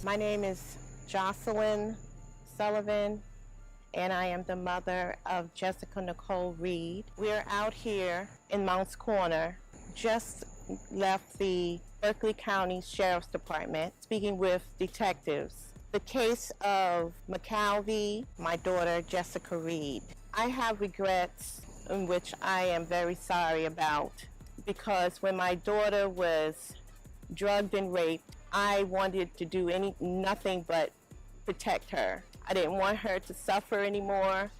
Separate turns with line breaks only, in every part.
My name is Jocelyn Sullivan, and I am the mother of Jessica Nicole Reid. We're out here in Mounts Corner, just left the Berkeley County Sheriff's Department, speaking with detectives. The case of McCalvey, my daughter Jessica Reid. I have regrets in which I am very sorry about, because when my daughter was drugged and raped, I wanted to do nothing but protect her. I didn't want her to suffer anymore.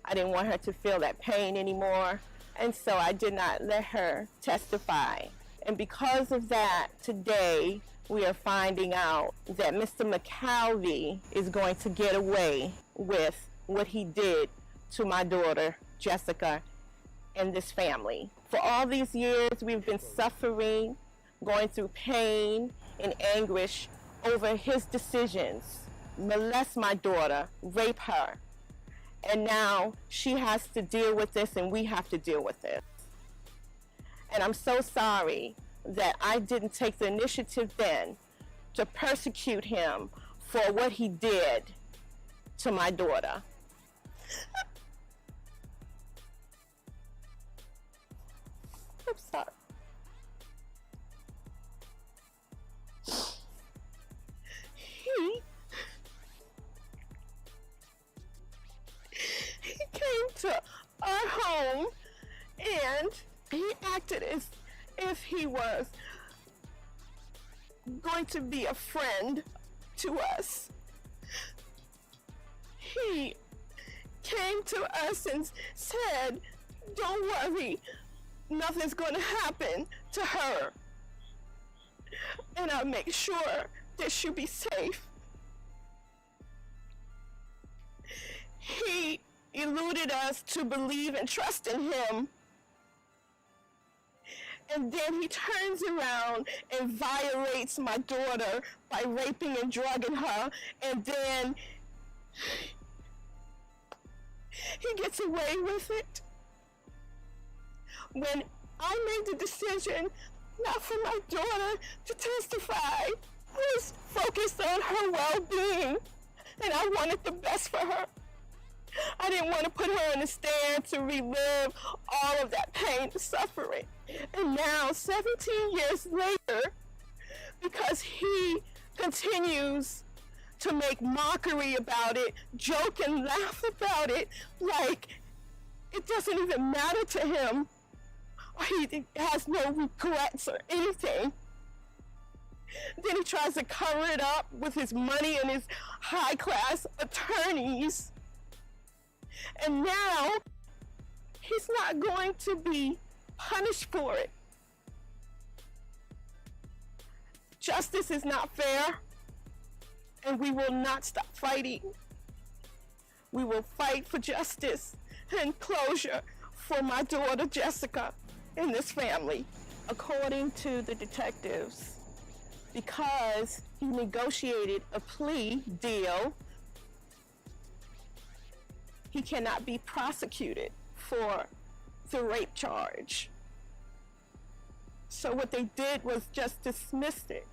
I didn't want her to feel that pain anymore. And so I did not let her testify. And because of that, today we are finding out that Mr. McCalvey is going to get away with what he did to my daughter, Jessica, and this family. For all these years, we've been suffering, going through pain and anguish over his decisions. Molest my daughter, rape her, and now she has to deal with this and we have to deal with this. And I'm so sorry that I didn't take the initiative then to persecute him for what he did to my daughter. I'm sorry. He came to our home and he acted as if he was going to be a friend to us. He came to us and said, "Don't worry, nothing's going to happen to her, and I'll make sure that she'll be safe." He eluded us to believe and trust in him. And then he turns around and violates my daughter by raping and drugging her. And then he gets away with it. When I made the decision not for my daughter to testify, I was focused on her well-being, and I wanted the best for her. I didn't want to put her in a stand to relive all of that pain and suffering. And now, 17 years later, because he continues to make mockery about it, joke and laugh about it, like it doesn't even matter to him, or he has no regrets or anything. Then he tries to cover it up with his money and his high-class attorneys. And now, he's not going to be punished for it. Justice is not fair, and we will not stop fighting. We will fight for justice and closure for my daughter Jessica and this family. According to the detectives, because he negotiated a plea deal, he cannot be prosecuted for the rape charge. So what they did was just dismiss it.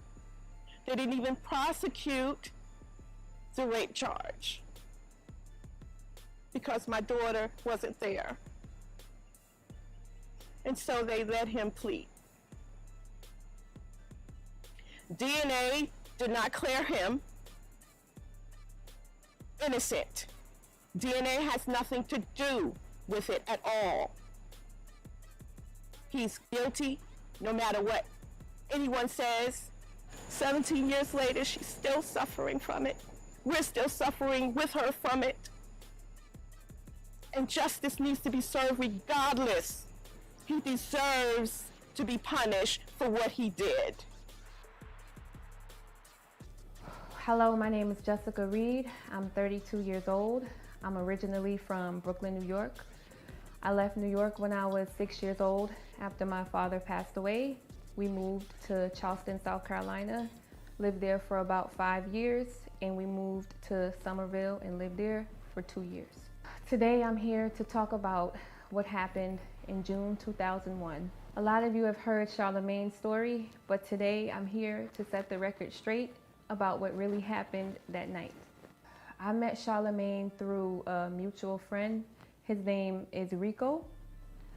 They didn't even prosecute the rape charge because my daughter wasn't there. And so they let him plead. DNA did not clear him innocent. DNA has nothing to do with it at all. He's guilty no matter what anyone says. 17 years later, she's still suffering from it. We're still suffering with her from it. And justice needs to be served regardless. He deserves to be punished for what he did.
Hello, my name is Jessica Reid. I'm 32 years old. I'm originally from Brooklyn, New York. I left New York when I was 6 years old after my father passed away. We moved to Charleston, South Carolina, lived there for about 5 years, and we moved to Somerville and lived there for 2 years. Today I'm here to talk about what happened in June 2001. A lot of you have heard Charlamagne's story, but today I'm here to set the record straight about what really happened that night. I met Charlamagne through a mutual friend. His name is Rico.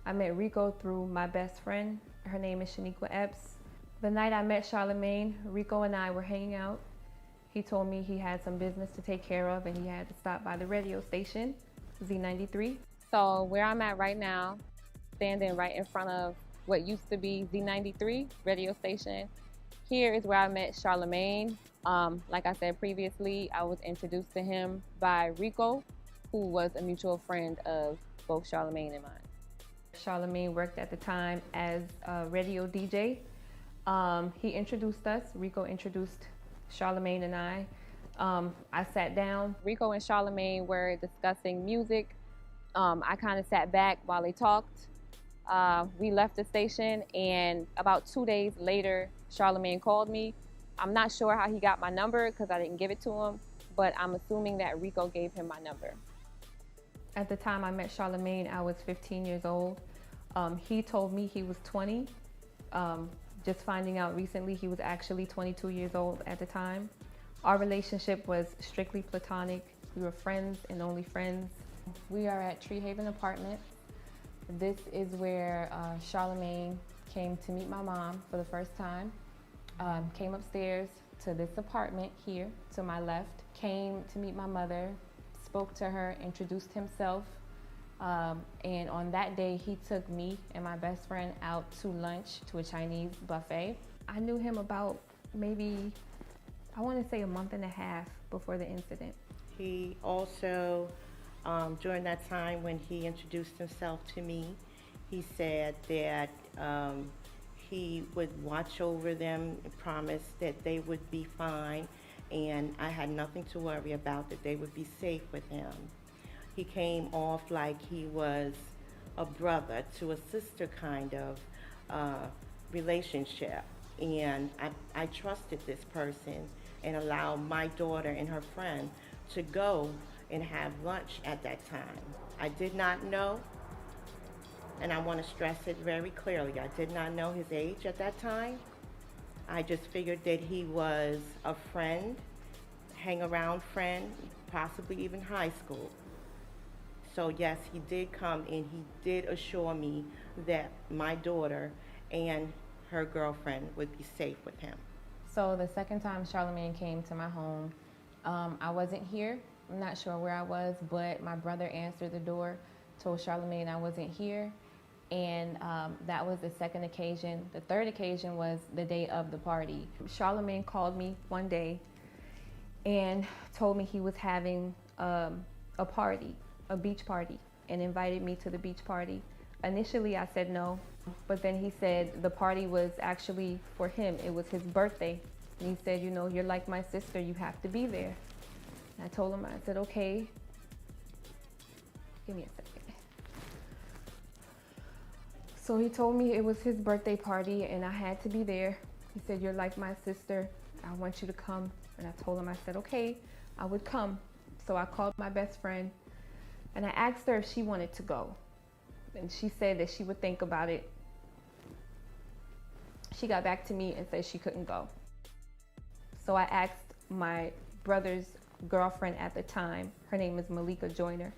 I met Rico through my best friend. Her name is Shaniqua Epps. The night I met Charlamagne, Rico and I were hanging out. He told me he had some business to take care of and he had to stop by the radio station, Z93. So where I'm at right now, standing right in front of what used to be Z93 radio station, here is where I met Charlamagne. Like I said previously, I was introduced to him by Rico, who was a mutual friend of both Charlamagne and mine. Charlamagne worked at the time as a radio DJ. He introduced us. Rico introduced Charlamagne and I sat down. Rico and Charlamagne were discussing music. I kind of sat back while they talked. We left the station, and about 2 days later, Charlamagne called me. I'm not sure how he got my number because I didn't give it to him, but I'm assuming that Rico gave him my number. At the time I met Charlamagne, I was 15 years old. He told me he was 20. Just finding out recently he was actually 22 years old at the time. Our relationship was strictly platonic. We were friends and only friends. We are at Tree Haven Apartments. This is where Charlamagne came to meet my mom for the first time. Came upstairs to this apartment here to my left, came to meet my mother, spoke to her, introduced himself, and on that day he took me and my best friend out to lunch to a Chinese buffet. I knew him about maybe, I want to say a month and a half before the incident.
He also, during that time when he introduced himself to me, he said that he would watch over them and promised that they would be fine, and I had nothing to worry about, that they would be safe with him. He came off like he was a brother to a sister kind of relationship, and I trusted this person and allowed my daughter and her friend to go and have lunch at that time. I did not know, and I want to stress it very clearly, I did not know his age at that time. I just figured that he was a friend, hang around friend, possibly even high school. So yes, he did come and he did assure me that my daughter and her girlfriend would be safe with him. So the second time Charlamagne came to my home, I wasn't here. I'm not sure where I was, but my brother answered the door, told Charlamagne I wasn't here. And that was the second occasion. The third occasion was the day of the party. Charlamagne called me one day and told me he was having a party, a beach party, and invited me to the beach party. Initially I said no, but then he said the party was actually for him. It was his birthday. And he said, you know, you're like my sister, you have to be there. And I told him, I said, okay. Give me a second. So he told me it was his birthday party and I had to be there. He said, you're like my sister, I want you to come. And I told him, I said, okay, I would come. So I called my best friend and I asked her if she wanted to go. And she said that she would think about it. She got back to me and said she couldn't go. So I asked my brother's girlfriend at the time, her name is Malika Joyner,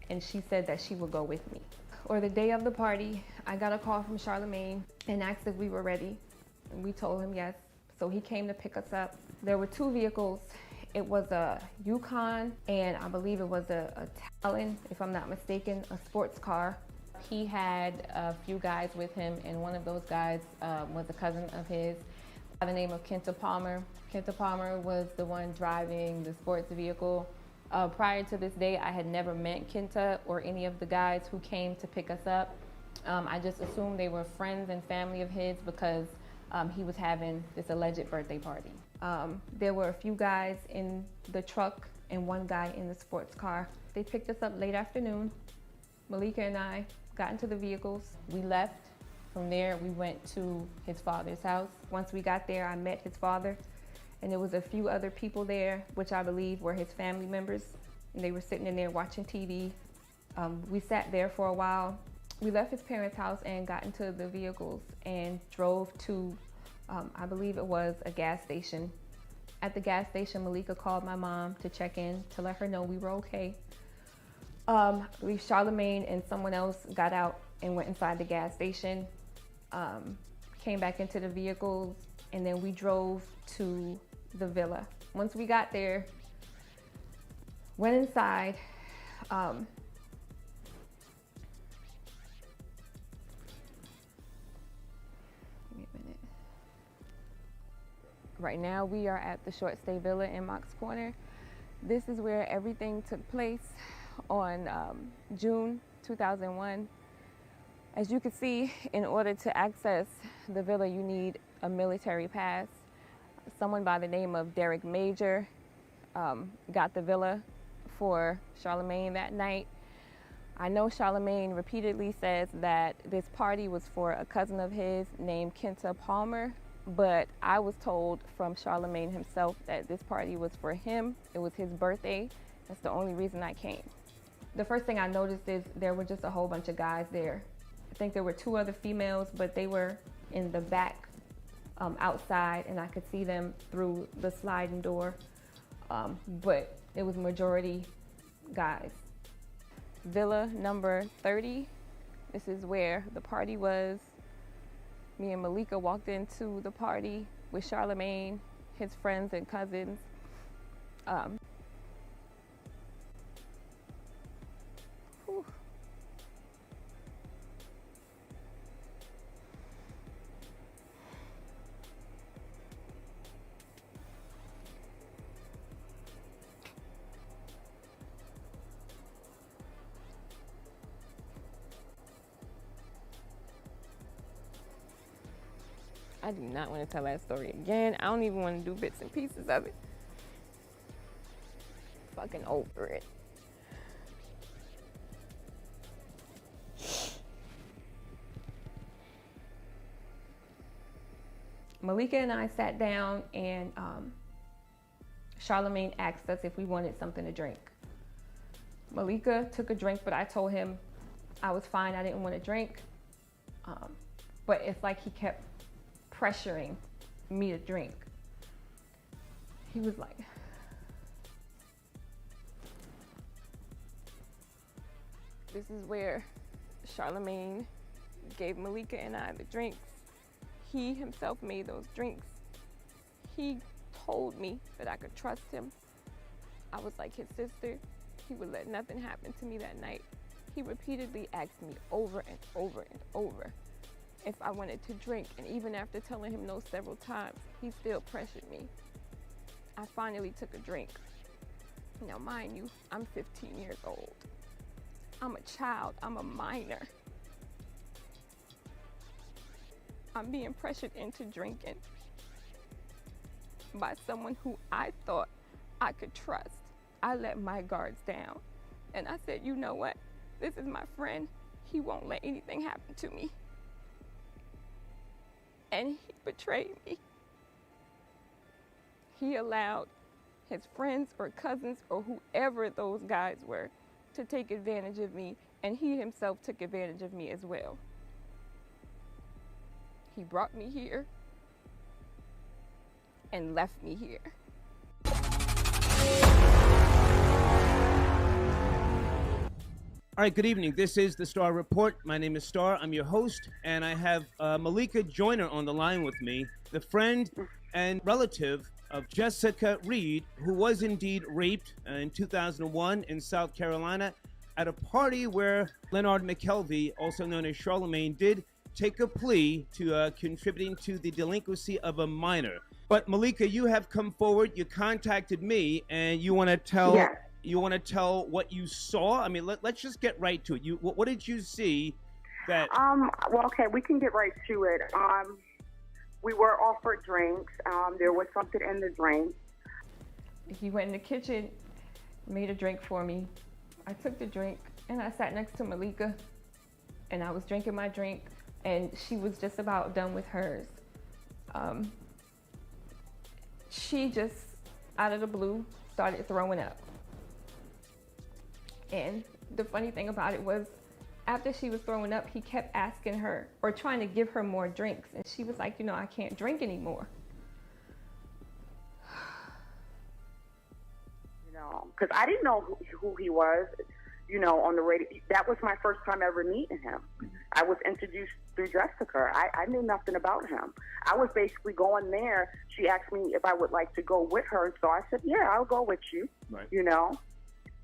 and she said that she would go with me. Or the day of the party, I got a call from Charlamagne and asked if we were ready. And we told him yes. So he came to pick us up. There were two vehicles. It was a Yukon and I believe it was a Talon, if I'm not mistaken, a sports car. He had a few guys with him, and one of those guys was a cousin of his by the name of Kenta Palmer. Kenta Palmer was the one driving the sports vehicle. Prior to this day, I had never met Kenta or any of the guys who came to pick us up. I just assumed they were friends and family of his because he was having this alleged birthday party. There were a few guys in the truck and one guy in the sports car. They picked us up late afternoon. Malika and I got into the vehicles. We left. From there, we went to his father's house. Once we got there, I met his father, and there was a few other people there, which I believe were his family members. And they were sitting in there watching TV. We sat there for a while. We left his parents' house and got into the vehicles and drove to, I believe it was a gas station.
At the gas station, Malika called my mom to check in to let her know we were okay. Charlamagne and someone else got out and went inside the gas station, came back into the vehicles, and then we drove to the villa. Once we got there, went inside. Give me a minute. Right now we are at the Short Stay Villa in Mox Corner. This is where everything took place on June 2001. As you can see, in order to access the villa, you need a military pass. Someone by the name of Derek Major got the villa for Charlamagne that night. I know Charlamagne repeatedly says that this party was for a cousin of his named Kenta Palmer, but I was told from Charlamagne himself that this party was for him. It was his birthday. That's the only reason I came. The first thing I noticed is there were just a whole bunch of guys there. I think there were 2 other females, but they were in the back outside, and I could see them through the sliding door. But it was majority guys. Villa number 30. This is where the party was. Me and Malika walked into the party with Charlamagne, his friends and cousins. Whew. I do not want to tell that story again. I don't even want to do bits and pieces of it. Fucking over it. Malika and I sat down, and Charlamagne asked us if we wanted something to drink. Malika took a drink, but I told him I was fine. I didn't want to drink. But it's like he kept pressuring me to drink. He was like, this is where Charlamagne gave Malika and I the drinks. He himself made those drinks. He told me that I could trust him. I was like his sister. He would let nothing happen to me that night. He repeatedly asked me over and over and over if I wanted to drink, and even after telling him no several times, he still pressured me. I finally took a drink. Now, mind you, I'm 15 years old. I'm a child, I'm a minor. I'm being pressured into drinking by someone who I thought I could trust. I let my guards down, and I said, you know what? This is my friend. He won't let anything happen to me. And he betrayed me. He allowed his friends or cousins or whoever those guys were to take advantage of me, and he himself took advantage of me as well. He brought me here and left me here.
All right, good evening. This is the Star Report. My name is Star. I'm your host, and I have Malika Joyner on the line with me, the friend and relative of Jessica Reid, who was indeed raped in 2001 in South Carolina at a party where Leonard McKelvey, also known as Charlamagne, did take a plea to contributing to the delinquency of a minor. But Malika, you have come forward, you contacted me, and you want to tell...
Yes.
You want to tell what you saw? I mean, let's just get right to it. What did you see that...
Well, okay, we can get right to it. We were offered drinks. There was something in the drink.
He went in the kitchen, made a drink for me. I took the drink, and I sat next to Malika, and I was drinking my drink, and she was just about done with hers. She just, out of the blue, started throwing up. And the funny thing about it was, after she was throwing up, he kept asking her or trying to give her more drinks. And she was like, you know, I can't drink anymore.
No, because I didn't know who he was, on the radio. That was my first time ever meeting him. I was introduced through Jessica. I knew nothing about him. I was basically going there. She asked me if I would like to go with her, so I said, yeah, I'll go with you,
Right.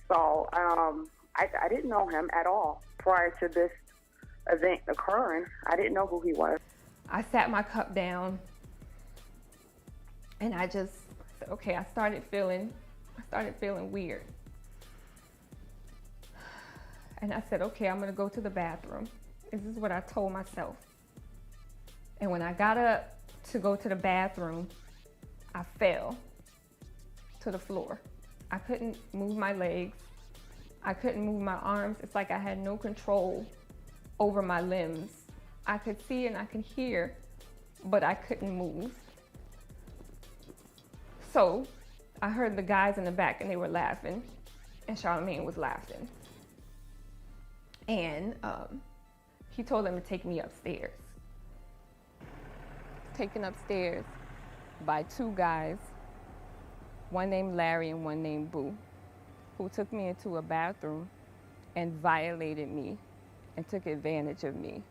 So I didn't know him at all prior to this event occurring. I didn't know who he was.
I sat my cup down and I just said, okay, I started feeling weird. And I said, okay, I'm gonna go to the bathroom. This is what I told myself. And when I got up to go to the bathroom, I fell to the floor. I couldn't move my legs. I couldn't move my arms. It's like I had no control over my limbs. I could see and I could hear, but I couldn't move. So I heard the guys in the back and they were laughing, and Charlamagne was laughing. And he told them to take me upstairs. Taken upstairs by two guys, one named Larry and one named Boo, who took me into a bathroom and violated me and took advantage of me.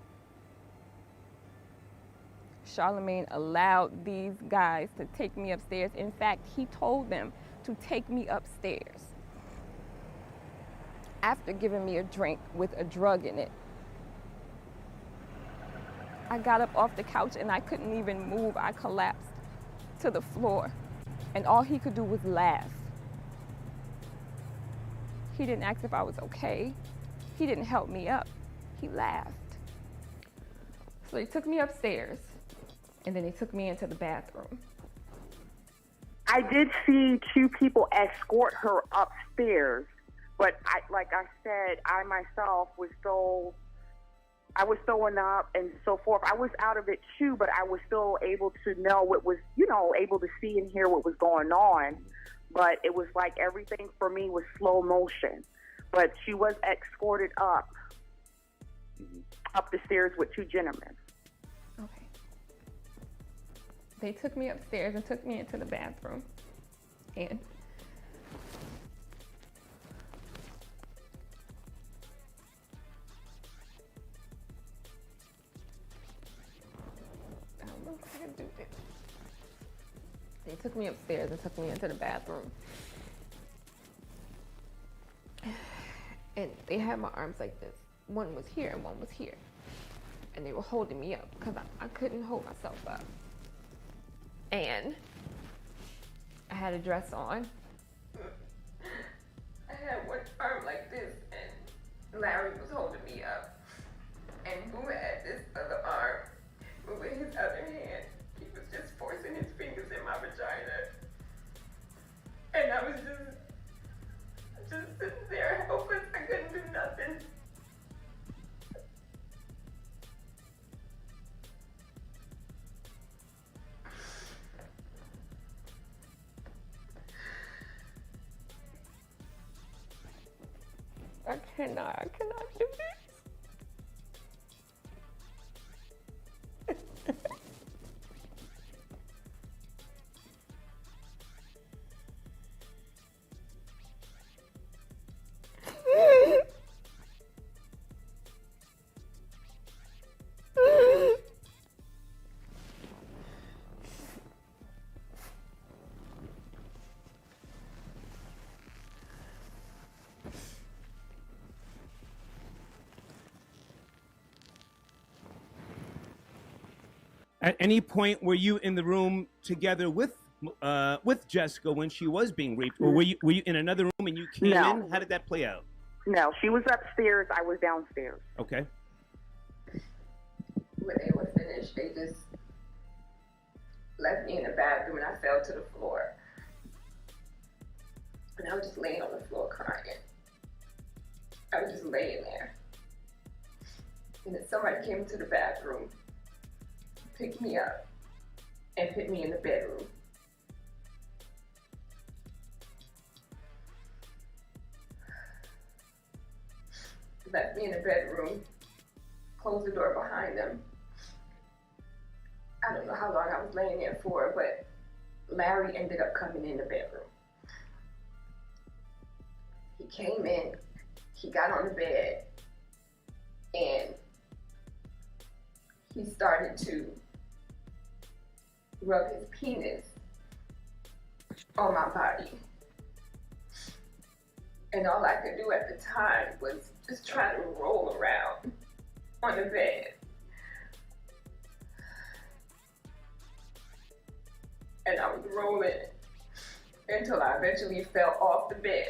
Charlamagne allowed these guys to take me upstairs. In fact, he told them to take me upstairs after giving me a drink with a drug in it. I got up off the couch and I couldn't even move. I collapsed to the floor, and all he could do was laugh. He didn't ask if I was okay. He didn't help me up. He laughed. So he took me upstairs, and then he took me into the bathroom.
I did see two people escort her upstairs, but like I said, I myself was I was throwing up and so forth. I was out of it too, but I was still able to know what was, able to see and hear what was going on. But it was like everything for me was slow motion. But she was escorted up the stairs with two gentlemen.
Okay. They took me upstairs and took me into the bathroom. And I don't know if I can do this. They took me upstairs and took me into the bathroom. And they had my arms like this. One was here and one was here. And they were holding me up because I couldn't hold myself up. And I had a dress on. I had one arm like this, and Larry was holding me up. And Boo had this other arm, but with his other hand, he was just forcing his fingers in my vagina. And I was just sitting there helpless. I couldn't do nothing. I cannot do this.
At any point were you in the room together with Jessica when she was being raped, or were you in another room and you came in? How did that play out?
No, she was upstairs. I was downstairs.
Okay.
When they were finished, they just left me in the bathroom and I fell to the floor. And I was just laying on the floor crying. I was just laying there. And then somebody came into the bathroom, picked me up, and put me in the bedroom. Left me in the bedroom, closed the door behind them. I don't know how long I was laying there for, but Larry ended up coming in the bedroom.
came in, he got on the bed, and he started to rub his penis on my body. And all I could do at the time was just try to roll around on the bed. And I was rolling until I eventually fell off the bed.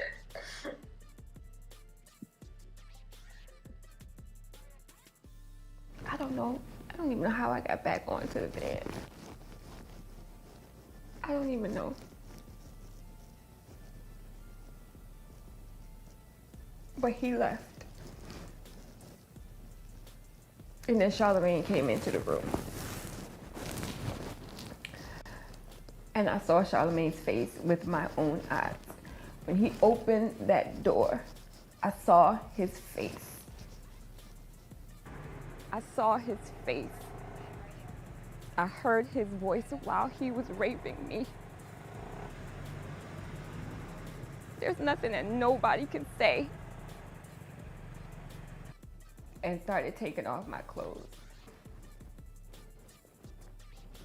I don't know. I don't even know how I got back onto the bed. I don't even know. But he left. And then Charlamagne came into the room. And I saw Charlamagne's face with my own eyes. When he opened that door, I saw his face. I saw his face. I heard his voice while he was raping me. There's nothing that nobody can say. And started taking off my clothes.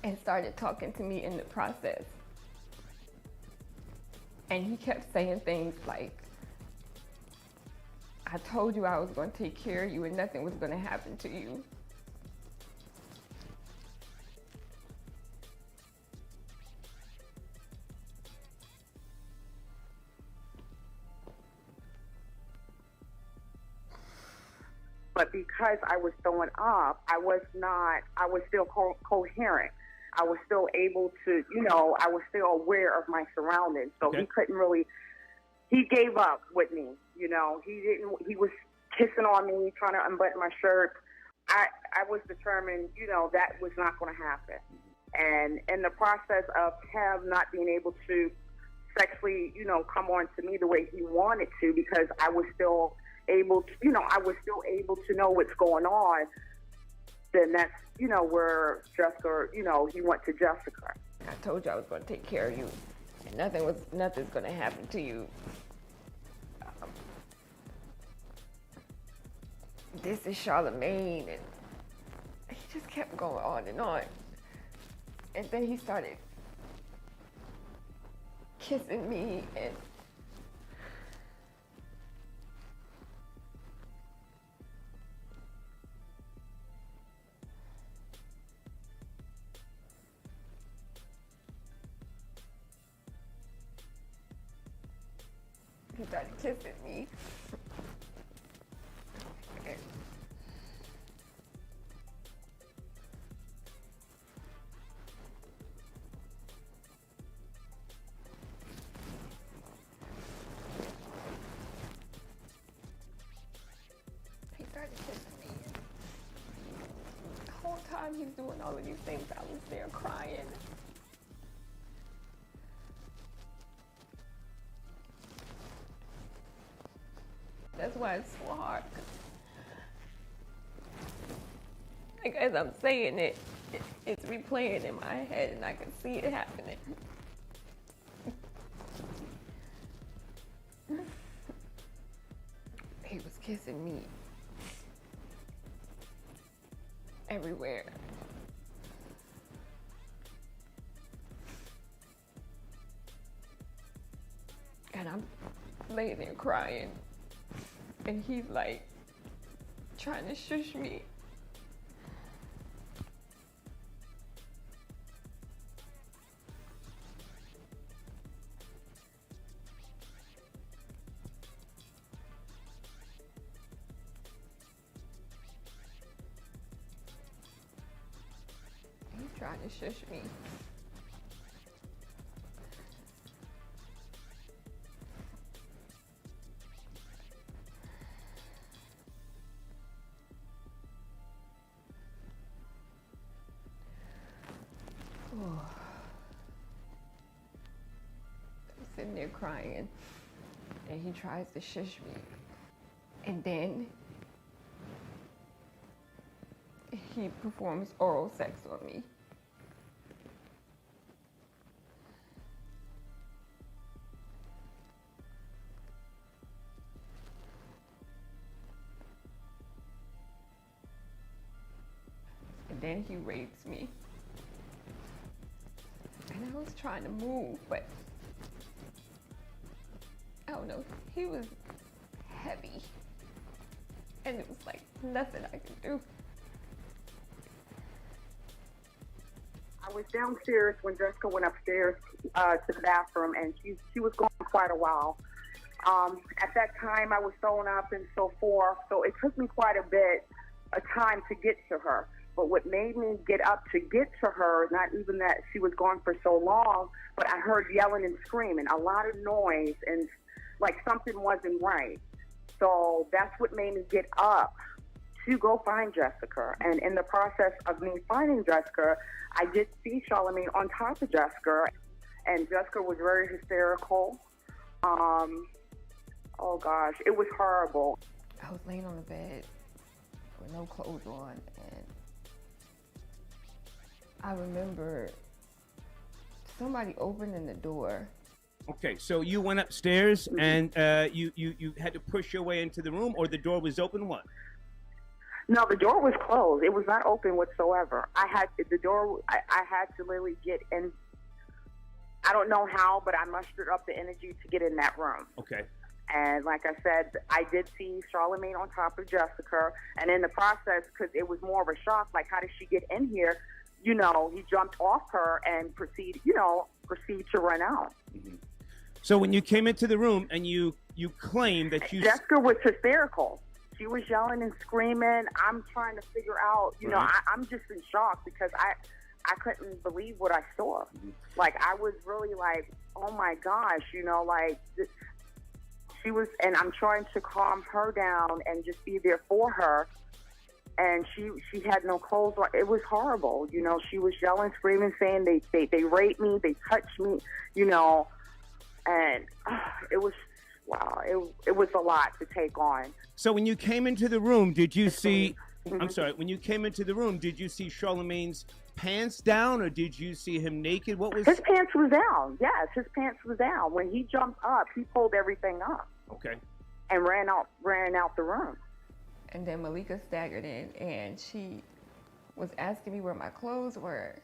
And started talking to me in the process. And he kept saying things like, I told you I was going to take care of you and nothing was going to happen to you.
But because I was throwing up, I was still coherent. I was still able to, I was still aware of my surroundings. So
Okay.
He couldn't really, he gave up with me, he was kissing on me, trying to unbutton my shirt. I was determined, that was not going to happen. And in the process of him not being able to sexually, come on to me the way he wanted to, because I was still able to, to know what's going on, then that's, where Jessica, he went to Jessica.
I told you I was going to take care of you and nothing's going to happen to you. This is Charlamagne, and he just kept going on and on. And then he started kissing me and he started kissing me. And he started kissing me. The whole time he's doing all of these things, I was there crying. That's why it's so hard. Like, as I'm saying it, it's replaying in my head and I can see it happening. He was kissing me everywhere. And I'm laying there crying. And he's like trying to shush me. He's trying to shush me. I'm sitting there crying, and he tries to shush me. And then he performs oral sex on me. then he raped me. And I was trying to move, but I don't know, he was heavy. And it was like nothing I could do.
I was downstairs when Jessica went upstairs to the bathroom, and she was gone quite a while. At that time, I was thrown up and so forth, so it took me quite a bit of time to get to her. But what made me get up to get to her, not even that she was gone for so long, but I heard yelling and screaming, a lot of noise, and like something wasn't right. So that's what made me get up to go find Jessica. And in the process of me finding Jessica, I did see Charlamagne on top of Jessica, and Jessica was very hysterical. Oh gosh, it was horrible.
I was laying on the bed with no clothes on, and I remember somebody opening the door.
Okay, so you went upstairs and you had to push your way into the room, or the door was open? What?
No, the door was closed. It was not open whatsoever. I had to literally get in. I don't know how, but I mustered up the energy to get in that room.
Okay.
And like I said, I did see Charlamagne on top of Jessica. And in the process, because it was more of a shock, like, how did she get in here? You know, he jumped off her and proceed to run out.
Mm-hmm. So when you came into the room and you claimed that you...
Jessica was hysterical. She was yelling and screaming. I'm trying to figure out, I'm just in shock because I couldn't believe what I saw.
Mm-hmm.
Like, I was really like, oh my gosh, she was, and I'm trying to calm her down and just be there for her. And she had no clothes on. It was horrible. She was yelling, screaming, saying they raped me, they touched me, and it was, wow, it was a lot to take on.
So when you came into the room, did you see, I'm sorry, when you came into the room, did you see Charlamagne's pants down, or did you see him naked? What was...
His pants was down. Yes, his pants was down. When he jumped up, he pulled everything up.
Okay.
And ran out the room.
And then Malika staggered in, and she was asking me where my clothes were.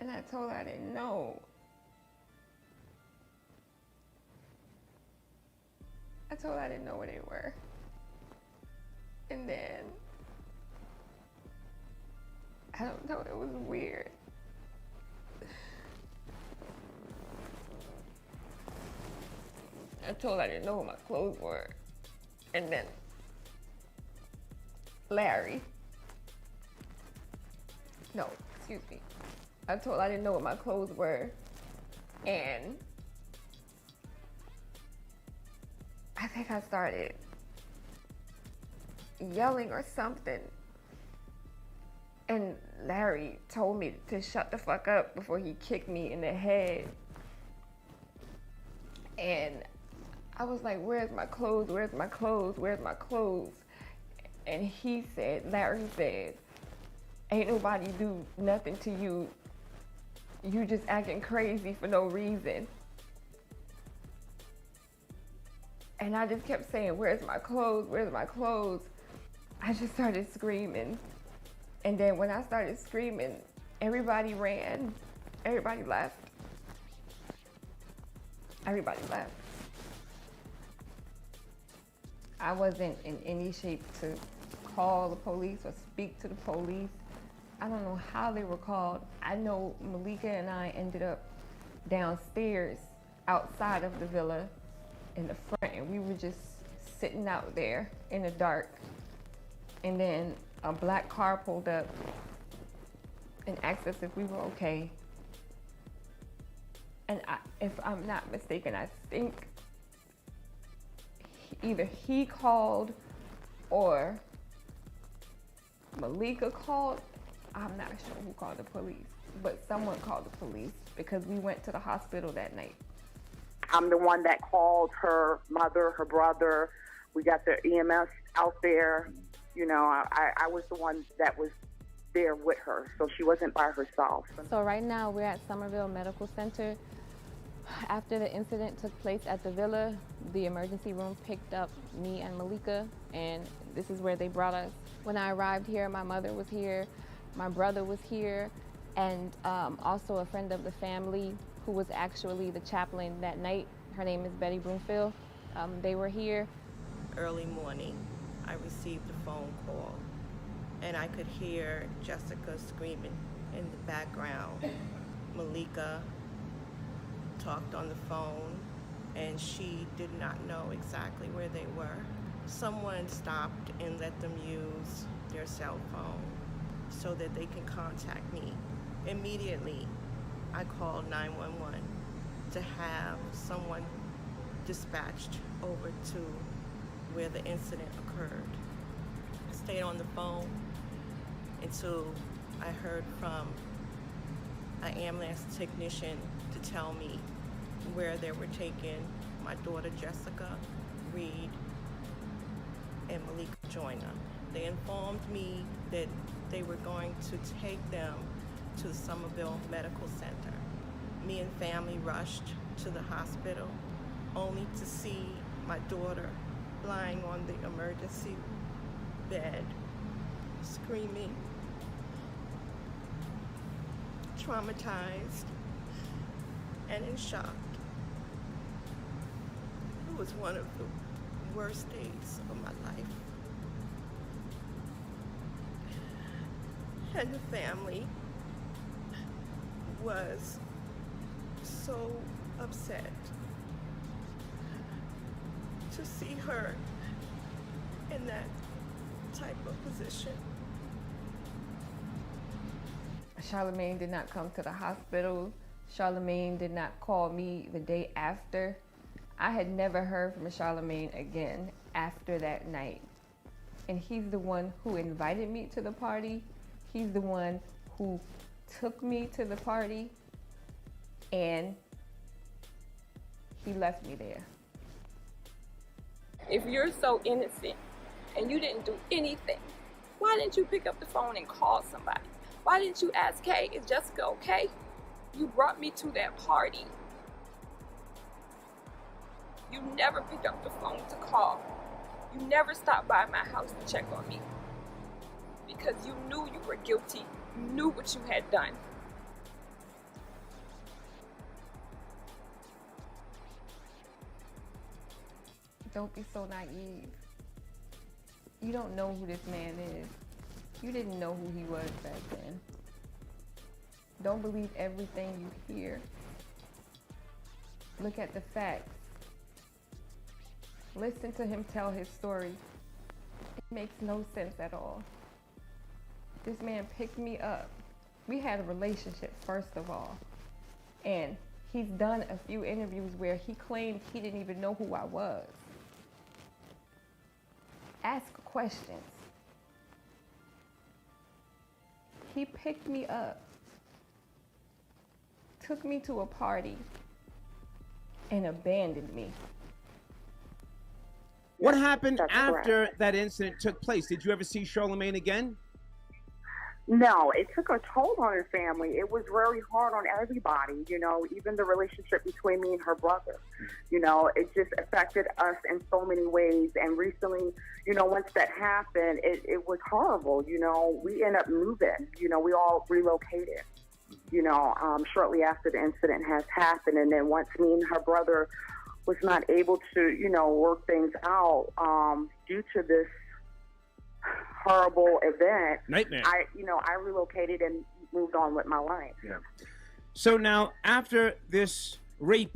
And I told her I didn't know. I told her I didn't know where they were. And then, I don't know, it was weird. I told her I didn't know where my clothes were. And then Larry, no, excuse me. I told her I didn't know what my clothes were. And I think I started yelling or something. And Larry told me to shut the fuck up before he kicked me in the head. And I was like, where's my clothes? Where's my clothes? Where's my clothes? And Larry said, ain't nobody do nothing to you. You just acting crazy for no reason. And I just kept saying, where's my clothes? Where's my clothes? I just started screaming. And then when I started screaming, everybody ran. Everybody left. Everybody left. I wasn't in any shape to call the police or speak to the police. I don't know how they were called. I know Malika and I ended up downstairs outside of the villa in the front, and we were just sitting out there in the dark. And then a black car pulled up and asked us if we were okay. And if I'm not mistaken, I think either he called or Malika called. I'm not sure who called the police, but someone called the police because we went to the hospital that night.
I'm the one that called her mother, her brother. We got the EMS out there. I was the one that was there with her, so she wasn't by herself.
So right now we're at Somerville Medical Center.
After the incident took place at the villa, the emergency room picked up me and Malika, and this is where they brought us. When I arrived here, my mother was here, my brother was here, and also a friend of the family who was actually the chaplain that night. Her name is Betty Broomfield. They were here.
Early morning, I received a phone call, and I could hear Jessica screaming in the background. Malika talked on the phone, and she did not know exactly where they were. Someone stopped and let them use their cell phone so that they can contact me. Immediately, I called 911 to have someone dispatched over to where the incident occurred. I stayed on the phone until I heard from an ambulance technician to tell me where they were taking my daughter Jessica, Reid, and Malika Joyner. They informed me that they were going to take them to the Somerville Medical Center. Me and family rushed to the hospital only to see my daughter lying on the emergency bed, screaming, traumatized, and in shock. It was one of the worst days of my life. And the family was so upset to see her in that type of position.
Charlamagne did not come to the hospital. Charlamagne did not call me the day after. I had never heard from Charlamagne again after that night. And he's the one who invited me to the party. He's the one who took me to the party, and he left me there.
If you're so innocent and you didn't do anything, why didn't you pick up the phone and call somebody? Why didn't you ask, hey, is Jessica okay? You brought me to that party. You never picked up the phone to call. You never stopped by my house to check on me because you knew you were guilty. You knew what you had done.
Don't be so naive. You don't know who this man is. You didn't know who he was back then. Don't believe everything you hear. Look at the facts. Listen to him tell his story. It makes no sense at all. This man picked me up. We had a relationship, first of all. And he's done a few interviews where he claimed he didn't even know who I was. Ask questions. He picked me up, took me to a party, and abandoned me.
What happened
That's
after
correct.
that incident took place? Did you ever see Charlamagne again?
No, it took a toll on her family. It was very hard on everybody, even the relationship between me and her brother. It just affected us in so many ways. And recently, once that happened, it was horrible. We ended up moving. We all relocated, shortly after the incident has happened. And then once me and her brother was not able to, work things out due to this horrible event.
Nightmare.
I relocated and moved on with my life.
Yeah. So now, after this rape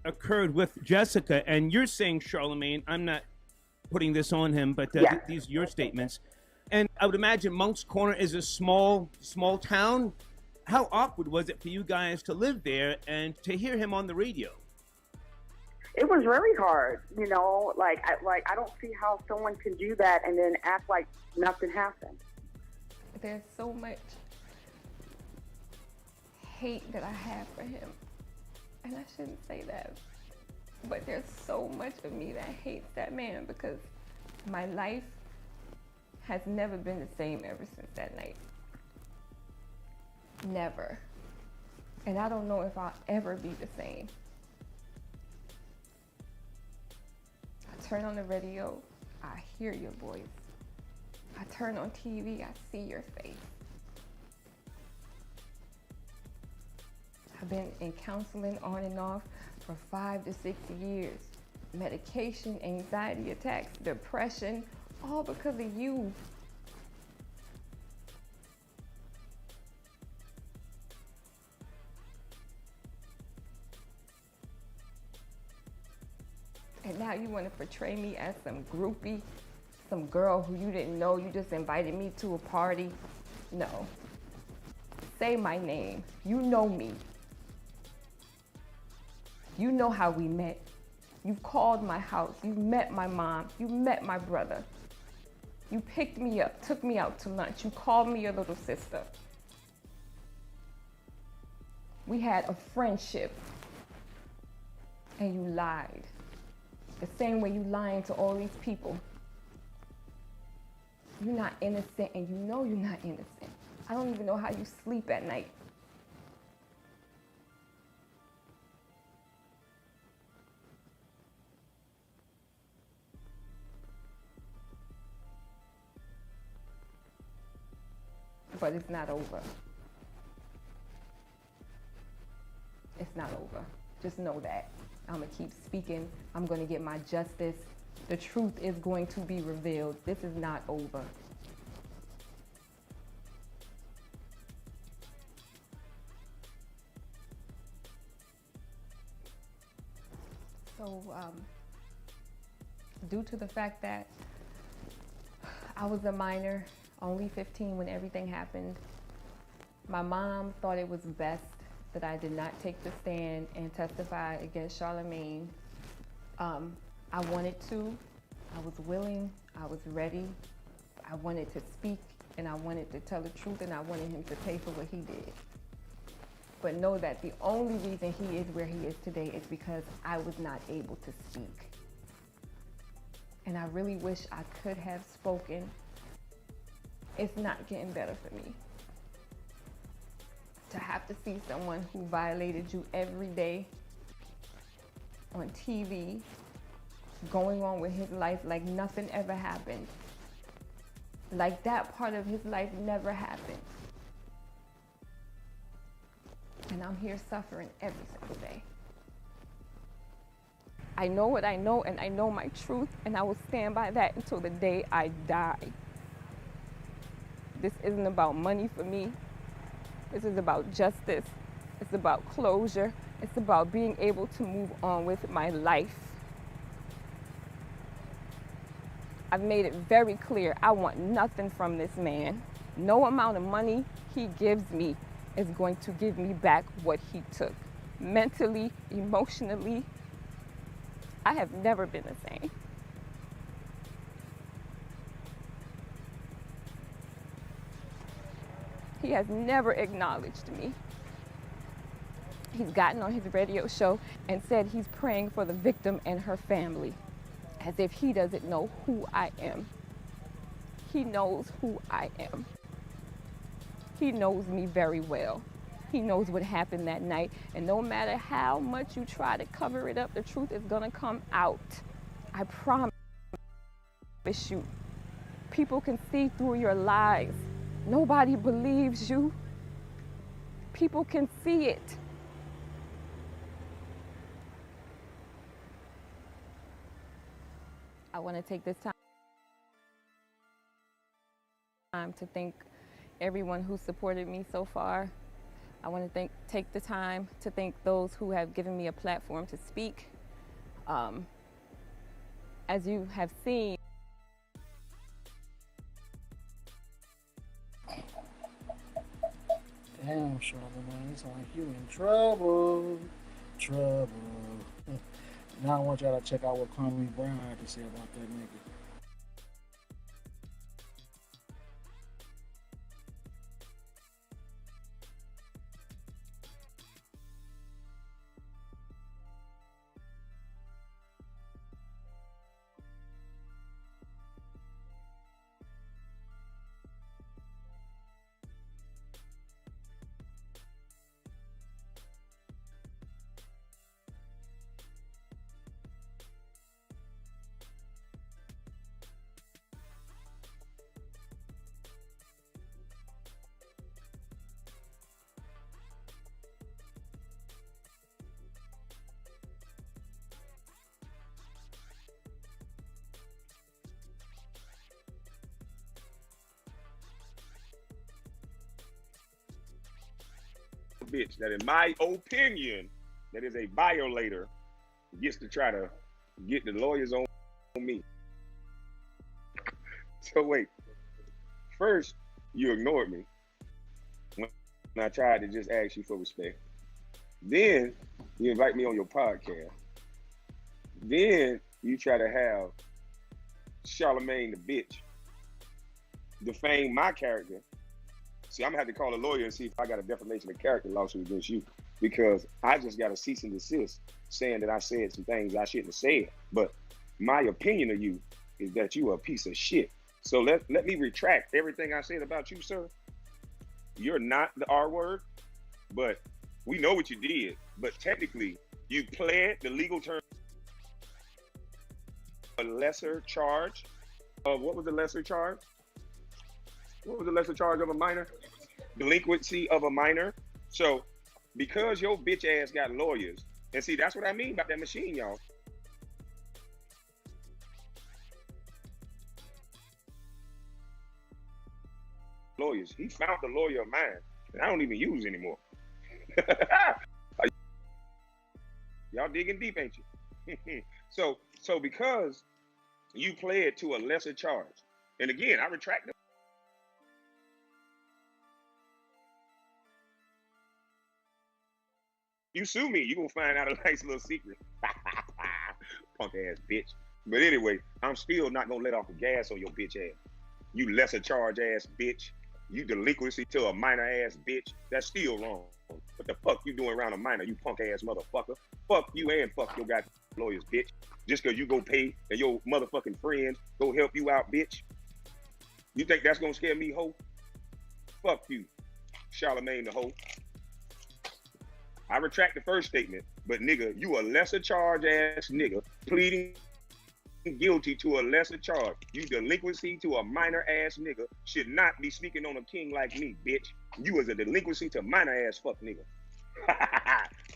occurred with Jessica, and you're saying, Charlamagne, I'm not putting this on him, but
Yes.
these are your statements. And I would imagine Monk's Corner is a small town. How awkward was it for you guys to live there and to hear him on the radio?
It was really hard, I don't see how someone can do that and then act like nothing happened.
There's so much hate that I have for him. And I shouldn't say that. But there's so much of me that hates that man because my life has never been the same ever since that night. Never. And I don't know if I'll ever be the same. turn on the radio, I hear your voice. I turn on TV, I see your face. I've been in counseling on and off for 5 to 6 years. Medication, anxiety attacks, depression, all because of you. And now you want to portray me as some groupie, some girl who you didn't know, you just invited me to a party. No. Say my name. You know me. You know how we met. You've called my house. You've met my mom. You met my brother. You picked me up, took me out to lunch. You called me your little sister. We had a friendship. And you lied. The same way you lying to all these people. You're not innocent, and you know you're not innocent. I don't even know how you sleep at night. But it's not over. It's not over. Just know that. I'm gonna keep speaking. I'm gonna get my justice. The truth is going to be revealed. This is not over. So, due to the fact that I was a minor, only 15 when everything happened, my mom thought it was best that I did not take the stand and testify against Charlamagne. I wanted to, I was willing, I was ready. I wanted to speak and I wanted to tell the truth and I wanted him to pay for what he did. But know that the only reason he is where he is today is because I was not able to speak. And I really wish I could have spoken. It's not getting better for me. To have to see someone who violated you every day on TV, going on with his life like nothing ever happened. Like that part of his life never happened. And I'm here suffering every single day. I know what I know and I know my truth and I will stand by that until the day I die. This isn't about money for me. This is about justice. It's about closure. It's about being able to move on with my life. I've made it very clear I want nothing from this man. No amount of money he gives me is going to give me back what he took. Mentally, emotionally, I have never been the same. He has never acknowledged me. He's gotten on his radio show and said he's praying for the victim and her family, as if he doesn't know who I am. He knows who I am. He knows me very well. He knows what happened that night, and no matter how much you try to cover it up, the truth is gonna come out. I promise you. People can see through your lies. Nobody believes you. People can see it. I want to take this time to thank everyone who supported me so far. I want to take the time to thank those who have given me a platform to speak. As you have seen,
damn, Charlamagne, it's like you in trouble. Trouble. Now I want y'all to check out what Kwame Brown had to say about that nigga.
bitch that, in my opinion, that is a violator, gets to try to get the lawyers on me. So wait, first you ignored me when I tried to just ask you for respect. Then you invite me on your podcast. Then you try to have Charlamagne the bitch defame my character. See, I'm gonna have to call a lawyer and see if I got a defamation of character lawsuit against you, because I just got a cease and desist saying that I said some things I shouldn't have said. But my opinion of you is that you are a piece of shit. So let me retract everything I said about you, sir. You're not the R word, but we know what you did. But technically, you pled the legal term a lesser charge of, what was the lesser charge? What was the lesser charge of a minor? Delinquency of a minor. So because your bitch ass got lawyers, and see, that's what I mean about that machine, y'all. Lawyers. He found the lawyer of mine, and I don't even use anymore. Y'all digging deep, ain't you? So because you pled to a lesser charge, and again, I retract it. You sue me, you gonna find out a nice little secret. Punk ass bitch. But anyway, I'm still not gonna let off the gas on your bitch ass. You lesser charge ass bitch. You delinquency to a minor ass bitch. That's still wrong. What the fuck you doing around a minor, you punk ass motherfucker? Fuck you and fuck your goddamn lawyers, bitch. Just cause you go pay and your motherfucking friends go help you out, bitch. You think that's gonna scare me, ho? Fuck you, Charlamagne the hoe. I retract the first statement, but nigga, you a lesser charge ass nigga pleading guilty to a lesser charge. You delinquency to a minor ass nigga should not be speaking on a king like me, bitch. You is a delinquency to minor ass fuck nigga.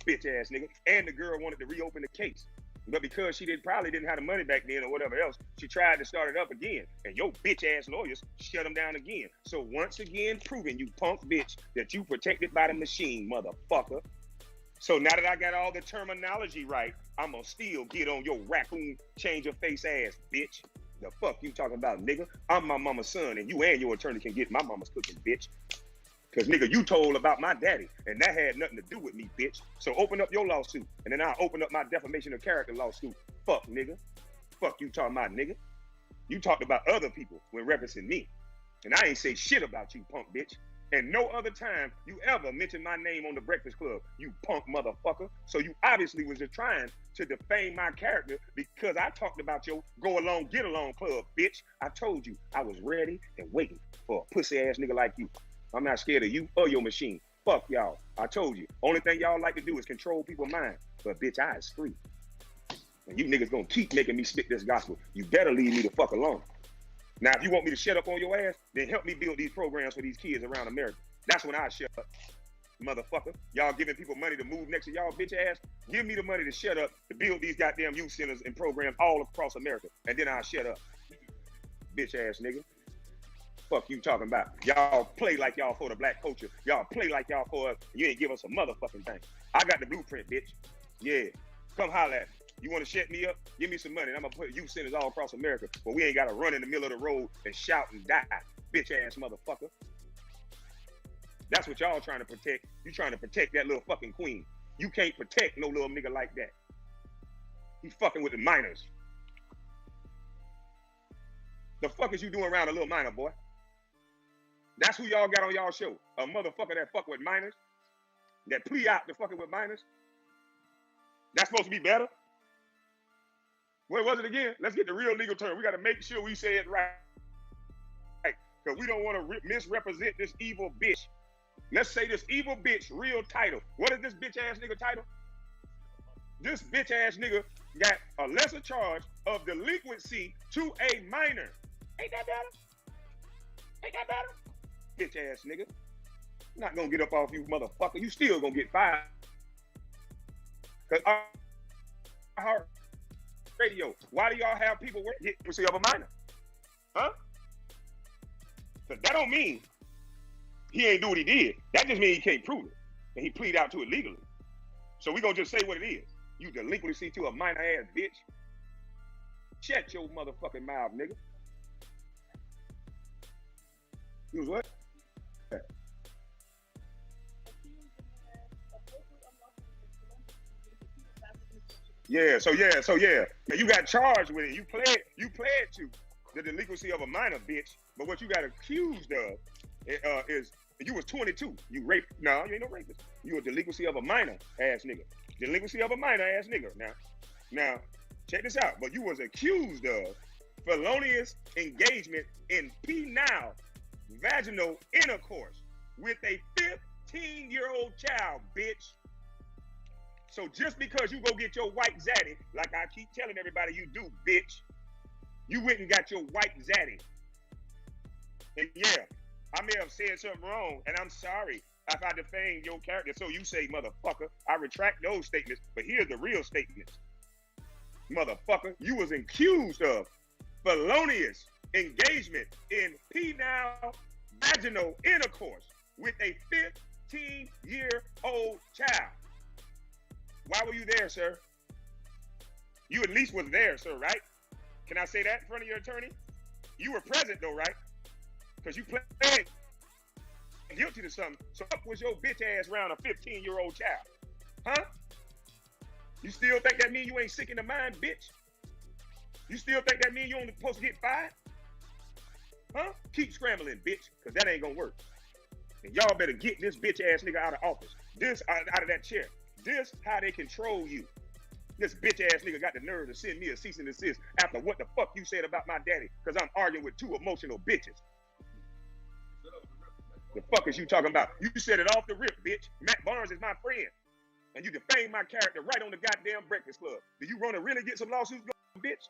Bitch ass nigga. And the girl wanted to reopen the case. But because she probably didn't have the money back then or whatever else, she tried to start it up again. And your bitch ass lawyers shut them down again. So once again, proving you punk bitch that you protected by the machine, motherfucker. So now that I got all the terminology right, I'm gonna still get on your raccoon change your face ass, bitch. The fuck you talking about, nigga? I'm my mama's son, and you and your attorney can get my mama's cooking, bitch. Cause nigga, you told about my daddy, and that had nothing to do with me, bitch. So open up your lawsuit, and then I'll open up my defamation of character lawsuit. Fuck, nigga. Fuck you talking about, nigga. You talked about other people when referencing me. And I ain't say shit about you, punk bitch. And no other time you ever mentioned my name on the Breakfast Club, you punk motherfucker. So you obviously was just trying to defame my character because I talked about your go along, get along club, bitch. I told you I was ready and waiting for a pussy ass nigga like you. I'm not scared of you or your machine. Fuck y'all. I told you. Only thing y'all like to do is control people's mind. But bitch, I is free. And you niggas gonna keep making me spit this gospel. You better leave me the fuck alone. Now, if you want me to shut up on your ass, then help me build these programs for these kids around America. That's when I shut up, motherfucker. Y'all giving people money to move next to y'all bitch ass? Give me the money to shut up, to build these goddamn youth centers and programs all across America, and then I'll shut up. Bitch ass nigga. Fuck you talking about? Y'all play like y'all for the black culture. Y'all play like y'all for us. You ain't give us a motherfucking thing. I got the blueprint, bitch. Yeah. Come holler at me. You want to shut me up? Give me some money, and I'm going to put youth centers all across America, but we ain't got to run in the middle of the road and shout and die, bitch-ass motherfucker. That's what y'all trying to protect. You trying to protect that little fucking queen. You can't protect no little nigga like that. He fucking with the minors. The fuck is you doing around a little minor, boy? That's who y'all got on y'all show. A motherfucker that fuck with minors? That plea out to fucking with minors? That's supposed to be better? What was it again? Let's get the real legal term. We got to make sure we say it right. Because we don't want to misrepresent this evil bitch. Let's say this evil bitch real title. What is this bitch ass nigga title? This bitch ass nigga got a lesser charge of delinquency to a minor. Ain't that better? Ain't that better? Bitch ass nigga. I'm not gonna get up off you, motherfucker. You still gonna get fired. Because our radio, why do y'all have people get pussy of a minor? Huh? Because that don't mean he ain't do what he did. That just means he can't prove it. and he pleaded out to it legally. So we gonna just say what it is. You delinquency to a minor ass bitch. Shut your motherfucking mouth, nigga. You was what? Yeah, so yeah. And you got charged with it. You pled to the delinquency of a minor bitch. But what you got accused of is you was 22. You raped. No, you ain't no rapist. You a delinquency of a minor ass nigga. Delinquency of a minor ass nigga. Now, check this out. But you was accused of felonious engagement in penile vaginal intercourse with a 15-year-old child, bitch. So just because you go get your white zaddy, like I keep telling everybody you do, bitch, you went and got your white zaddy. And yeah, I may have said something wrong, and I'm sorry if I defamed your character. So you say, motherfucker, I retract those statements, but here's the real statements. Motherfucker, you was accused of felonious engagement in penile vaginal intercourse with a 15-year-old child. Why were you there, sir? You at least was there, sir, right? Can I say that in front of your attorney? You were present, though, right? Because you pled guilty to something. So what was your bitch ass around a 15-year-old child? Huh? You still think that mean you ain't sick in the mind, bitch? You still think that mean you only supposed to get fired? Huh? Keep scrambling, bitch, because that ain't gonna work. And y'all better get this bitch ass nigga out of office. This out of that chair. This how they control you. This bitch ass nigga got the nerve to send me a cease and desist after what the fuck you said about my daddy, because I'm arguing with two emotional bitches. The fuck is you talking about? You said it off the rip, bitch. Matt Barnes is my friend. And you defamed my character right on the goddamn Breakfast Club. Do you want to really get some lawsuits going, bitch?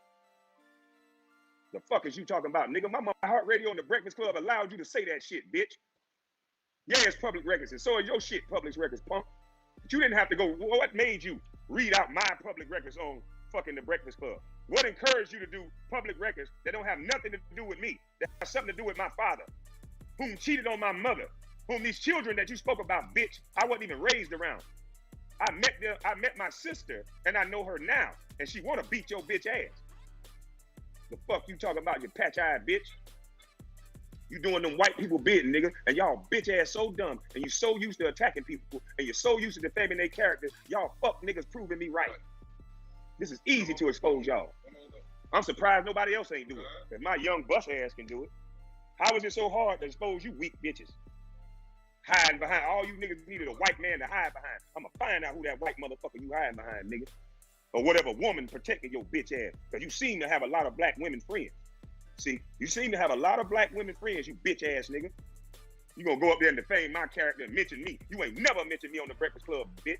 The fuck is you talking about, nigga? My heart radio on the Breakfast Club allowed you to say that shit, bitch. Yeah, it's public records, and so is your shit public records, punk. But you didn't have to go. What made you read out my public records on fucking the Breakfast Club? What encouraged you to do public records that don't have nothing to do with me, that have something to do with my father, whom cheated on my mother, whom these children that you spoke about, bitch, I wasn't even raised around. I met my sister, and I know her now, and she want to beat your bitch ass. The fuck you talking about, you patch-eyed bitch? You doing them white people bidding, nigga, and y'all bitch ass so dumb, and you so used to attacking people, and you're so used to defaming their characters, y'all fuck niggas proving me right. This is easy to expose y'all. I'm surprised nobody else ain't doing it. If my young bus ass can do it, how is it so hard to expose you weak bitches? Hiding behind, all you niggas needed a white man to hide behind. I'ma find out who that white motherfucker you hiding behind, nigga. Or whatever woman protecting your bitch ass. Because you seem to have a lot of black women friends. See, you seem to have a lot of black women friends, you bitch ass nigga. You gonna go up there and defame my character and mention me. You ain't never mentioned me on the Breakfast Club, bitch.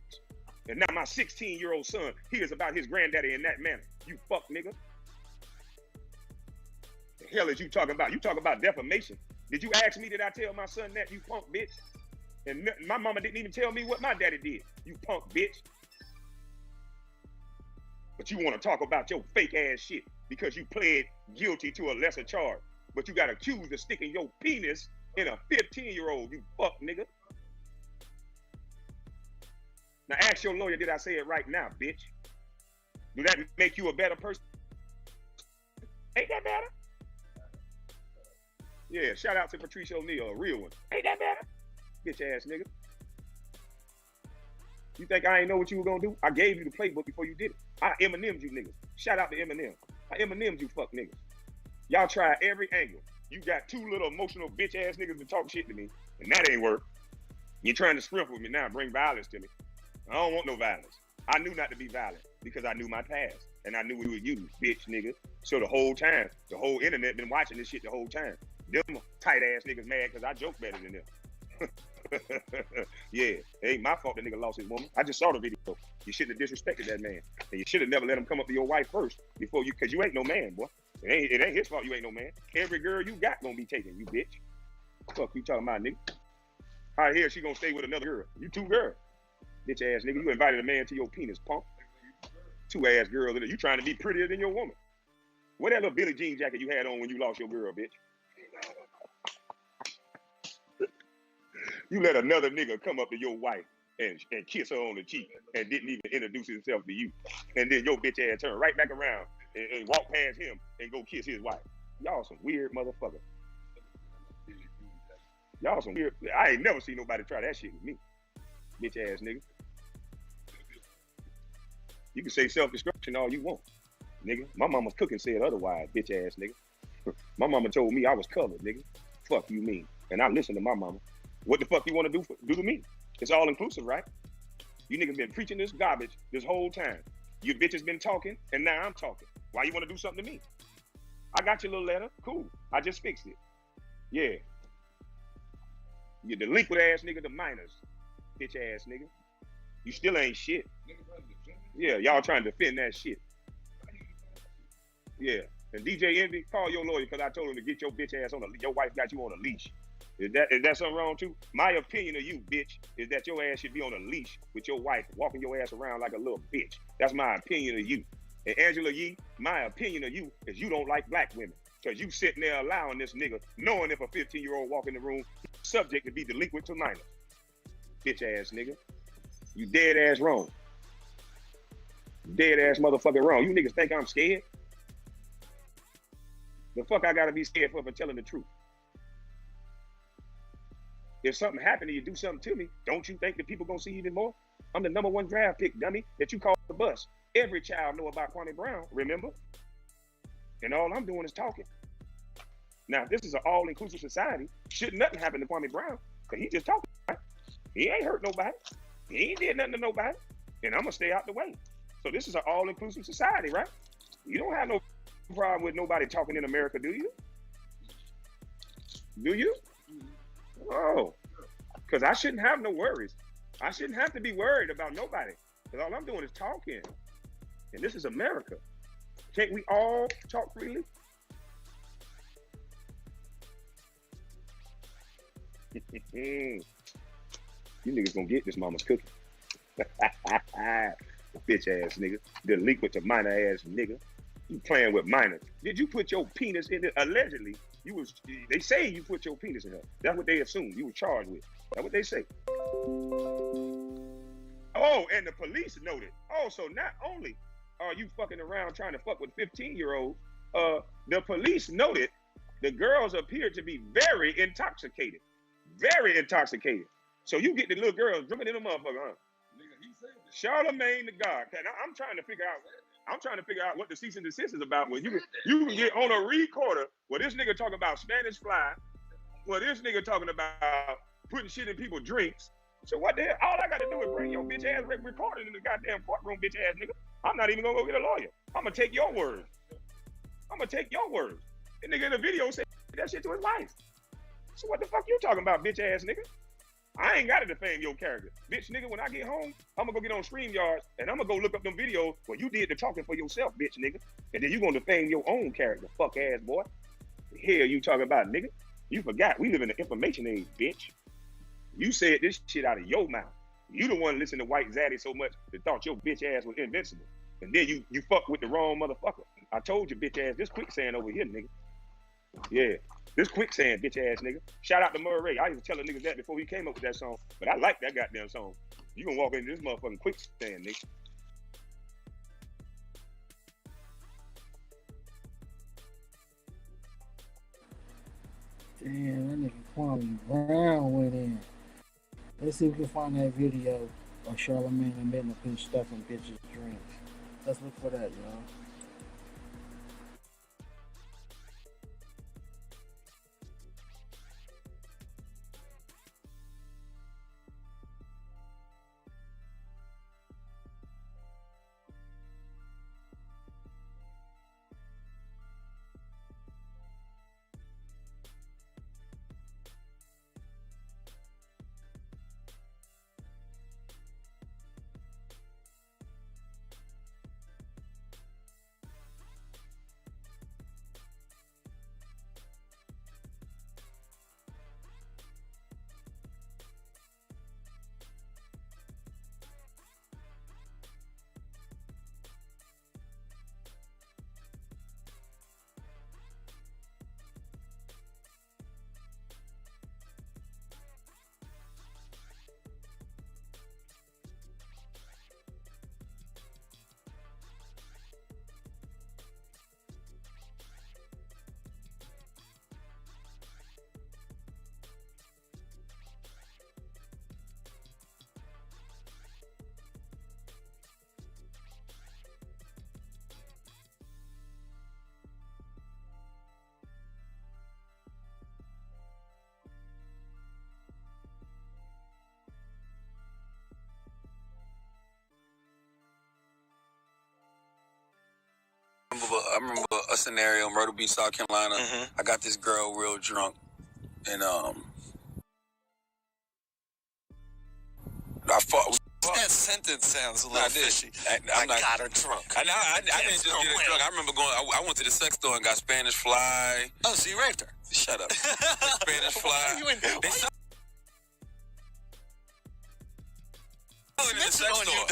And now my 16-year-old son hears about his granddaddy in that manner. You fuck nigga. The hell is you talking about? You talking about defamation. Did you ask me, did I tell my son that, you punk bitch? And my mama didn't even tell me what my daddy did, you punk bitch. But you want to talk about your fake ass shit because you pled guilty to a lesser charge. But you got accused of sticking your penis in a 15-year-old, you fuck nigga. Now ask your lawyer, did I say it right now, bitch? Do that make you a better person? Ain't that better? Yeah, shout out to Patricia O'Neal, a real one. Ain't that better? Bitch ass nigga. You think I ain't know what you were gonna do? I gave you the playbook before you did it. I Eminem'd you niggas. Shout out to Eminem. I Eminem'd you fuck niggas. Y'all try every angle. You got two little emotional bitch ass niggas to talk shit to me, and that ain't work. You're trying to scrimp with me now, bring violence to me. I don't want no violence. I knew not to be violent because I knew my past, and I knew we would use, bitch nigga. So the whole time, the whole internet been watching this shit the whole time. Them tight ass niggas mad because I joke better than them. Yeah, it ain't my fault the nigga lost his woman. I just saw the video. You shouldn't have disrespected that man. And you should have never let him come up to your wife first before you, because you ain't no man, boy. It ain't his fault you ain't no man. Every girl you got gonna be taken, you bitch. Fuck you talking about, nigga. Out here, she gonna stay with another girl. You two girls. Bitch ass nigga, you invited a man to your penis, punk. Two ass girls in it. You trying to be prettier than your woman. What that little Billie Jean jacket you had on when you lost your girl, bitch? You let another nigga come up to your wife and kiss her on the cheek and didn't even introduce himself to you. And then your bitch ass turn right back around and walk past him and go kiss his wife. Y'all some weird motherfuckers. Y'all some weird. I ain't never seen nobody try that shit with me. Bitch ass nigga. You can say self-destruction all you want, nigga. My mama's cooking said otherwise, bitch ass nigga. My mama told me I was covered, nigga. Fuck you mean. And I listen to my mama. What the fuck you want to do to me? It's all inclusive, right? You niggas been preaching this garbage this whole time. You bitches been talking, and now I'm talking. Why you want to do something to me? I got your little letter. Cool. I just fixed it. Yeah. You delinquent ass nigga to minors. Bitch ass nigga. You still ain't shit. Yeah, y'all trying to defend that shit. Yeah. And DJ Envy, call your lawyer because I told him to get your bitch ass on your wife got you on a leash. Is that something wrong too? My opinion of you, bitch, is that your ass should be on a leash with your wife, walking your ass around like a little bitch. That's my opinion of you. And Angela Yee, my opinion of you is you don't like black women. Because you sitting there allowing this nigga, knowing if a 15-year-old walk in the room, subject to be delinquent to minors. Bitch ass nigga. You dead ass wrong. Dead ass motherfucking wrong. You niggas think I'm scared? The fuck I gotta be scared for telling the truth? If something happened to you, do something to me, don't you think that people gonna see even more? I'm the #1 draft pick, dummy, that you call the bus. Every child know about Kwame Brown, remember? And all I'm doing is talking. Now, this is an all-inclusive society. Should nothing happen to Kwame Brown, because he just talking, right? He ain't hurt nobody. He ain't did nothing to nobody. And I'm gonna stay out the way. So this is an all-inclusive society, right? You don't have no problem with nobody talking in America, do you? Do you? Oh, because I shouldn't have no worries. I shouldn't have to be worried about nobody. Because all I'm doing is talking. And this is America. Can't we all talk freely? You niggas gonna get this mama's cookie. Bitch ass nigga. Delinquent to minor ass nigga. You playing with minors. Did you put your penis in it? Allegedly, they say you put your penis in her. That's what they assume you were charged with. That's what they say. Oh, and the police noted. Oh, so not only are you fucking around trying to fuck with 15-year-olds, the police noted the girls appeared to be very intoxicated. Very intoxicated. So you get the little girls drinking in the motherfucker, huh? Charlamagne the God. I'm trying to figure out what the cease and desist is about. When you can get on a recorder where this nigga talking about Spanish fly, where this nigga talking about putting shit in people's drinks. So what the hell? All I got to do is bring your bitch ass recording in the goddamn courtroom, bitch ass nigga. I'm not even gonna go get a lawyer. I'm gonna take your word. The nigga in the video said that shit to his wife. So what the fuck you talking about, bitch ass nigga? I ain't gotta defame your character. Bitch nigga, when I get home, I'm gonna go get on StreamYard and I'm gonna go look up them videos where you did the talking for yourself, bitch nigga. And then you gonna defame your own character, fuck ass boy. The hell you talking about, nigga? You forgot, we live in the information age, bitch. You said this shit out of your mouth. You the one listening to White Zaddy so much that thought your bitch ass was invincible. And then you fuck with the wrong motherfucker. I told you, bitch ass, this quicksand over here, nigga. Yeah, this quicksand, bitch ass nigga. Shout out to Murray. I used to tell the niggas that before he came up with that song. But I like that goddamn song. You gonna walk into this motherfucking quicksand, nigga.
Damn, that nigga Kwame Brown went in. Let's see if we can find that video of Charlamagne admitting to putting stuff in bitches' drinks. Let's look for that, y'all.
remember a scenario in Myrtle Beach, South Carolina. I got this girl real drunk, and I fought.
That sentence sounds a little fishy.
I
got her drunk.
I didn't just get her drunk. I remember going. I went to the sex store and got Spanish Fly.
Oh, so you raped her?
Shut up. Spanish Fly. In the sex store.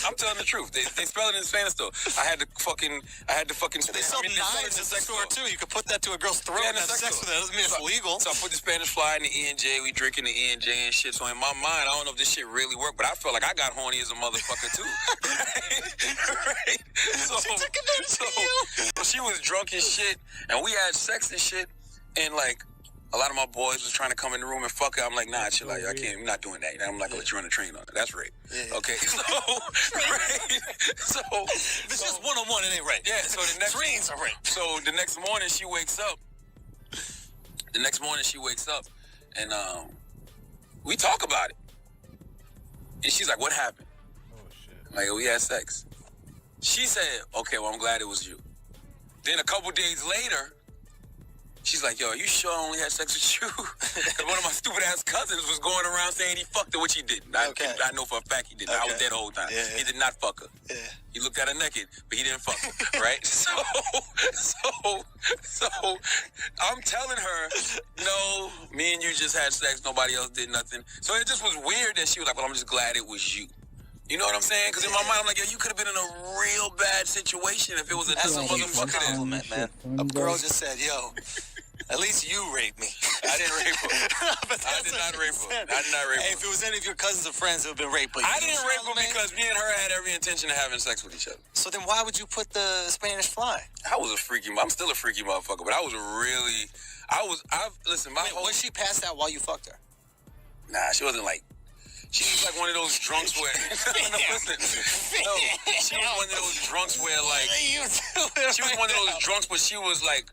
I'm telling the truth. They spell it in the Spanish store. I had to fucking.
They sell knives in the store too. You could put that to a girl's throat and have sex with it. That doesn't mean it's legal.
So I put the Spanish Fly in the E&J. We drinking the E&J and shit. So in my mind, I don't know if this shit really worked, but I felt like I got horny as a motherfucker too. Right? So she was drunk as shit, and we had sex and shit, and like. A lot of my boys was trying to come in the room and fuck her. I'm like, nah, chill out. I can't. I'm not doing that. I'm not gonna let you run a train on it. That's rape. Okay. So, right. So
it's just one-on-one. It ain't rape.
Yeah. So the next
trains are rape.
So the next morning she wakes up. And we talk about it. And she's like, "What happened?" Oh shit. Like, we had sex. She said, "Okay, well, I'm glad it was you." Then a couple days later. She's like, yo, are you sure I only had sex with you? Because one of my stupid-ass cousins was going around saying he fucked her, which he didn't. I know for a fact he didn't. I was there the whole time. He did not fuck her. He looked at her naked, but he didn't fuck her, right? So I'm telling her, no, me and you just had sex. Nobody else did nothing. So it just was weird that she was like, well, I'm just glad it was you. You know what I'm saying? Because in my mind, I'm like, yo, you could have been in a real bad situation if it was another motherfucker there.
Compliment, man. A girl just said, yo, at least you raped me.
I didn't rape her. I did not rape her.
Hey, if it was any of your cousins or friends, it would have been rape. But
I didn't rape her because me and her had every intention of having sex with each other.
So then why would you put the Spanish Fly?
I'm still a freaky motherfucker, but listen,
was she passed out while you fucked her?
Nah, she wasn't like, she was like one of those drunks where, listen, no, she was one of those drunks where like, she was one of those drunks where she was like,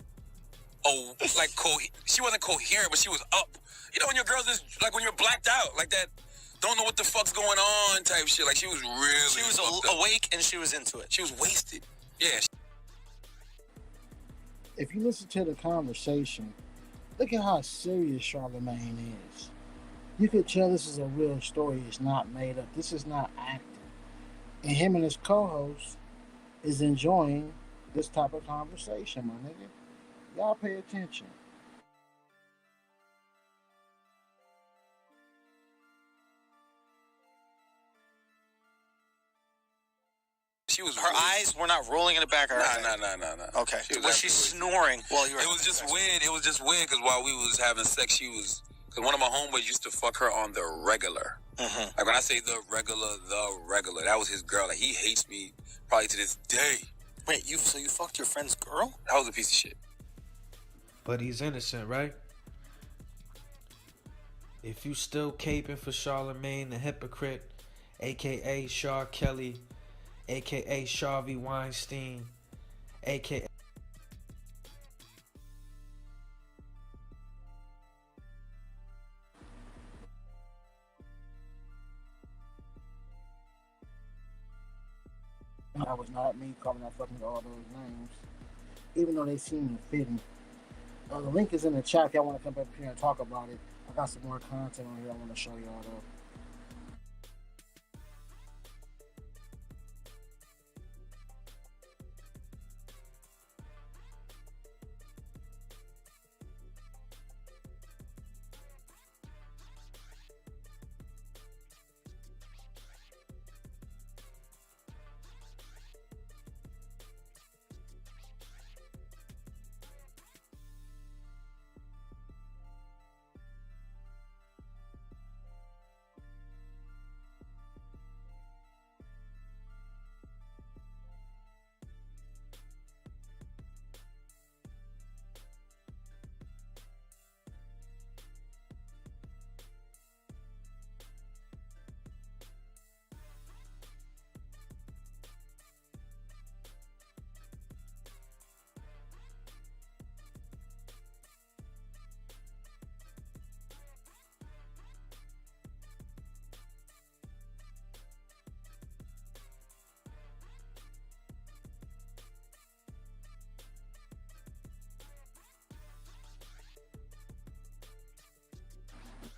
she wasn't coherent, but she was up. You know when your girl's just, like when you're blacked out, like that, don't know what the fuck's going on type shit. Like she was really
She was awake and she was into it.
She was wasted. Yeah.
If you listen to the conversation, look at how serious Charlamagne is. You could tell this is a real story. It's not made up. This is not acting. And him and his co-host is enjoying this type of conversation, my nigga. Y'all pay attention.
Her eyes were not rolling in the back of her head.
Nah.
Okay. Was she snoring while you were
It was just weird. It was just weird because while we was having sex, because one of my homeboys used to fuck her on the regular. Like when I say the regular, that was his girl. Like he hates me probably to this day.
Wait, so you fucked your friend's girl?
That was a piece of shit.
But he's innocent, right? If you still caping for Charlamagne the hypocrite, a.k.a. Shaw Kelly, a.k.a. Harvey Weinstein, a.k.a.
That was not me calling out fucking all those names, even though they seem fitting. The link is in the chat if y'all want to come up here and talk about it. I got some more content on here I want to show y'all though.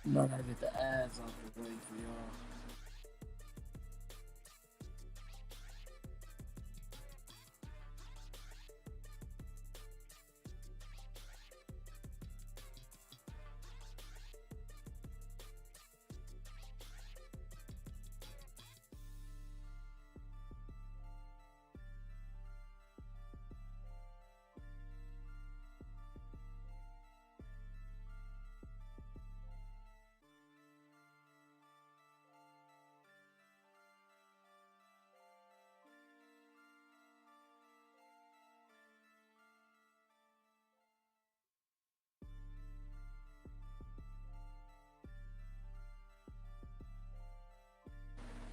You know, I gotta get the ads off the way for y'all.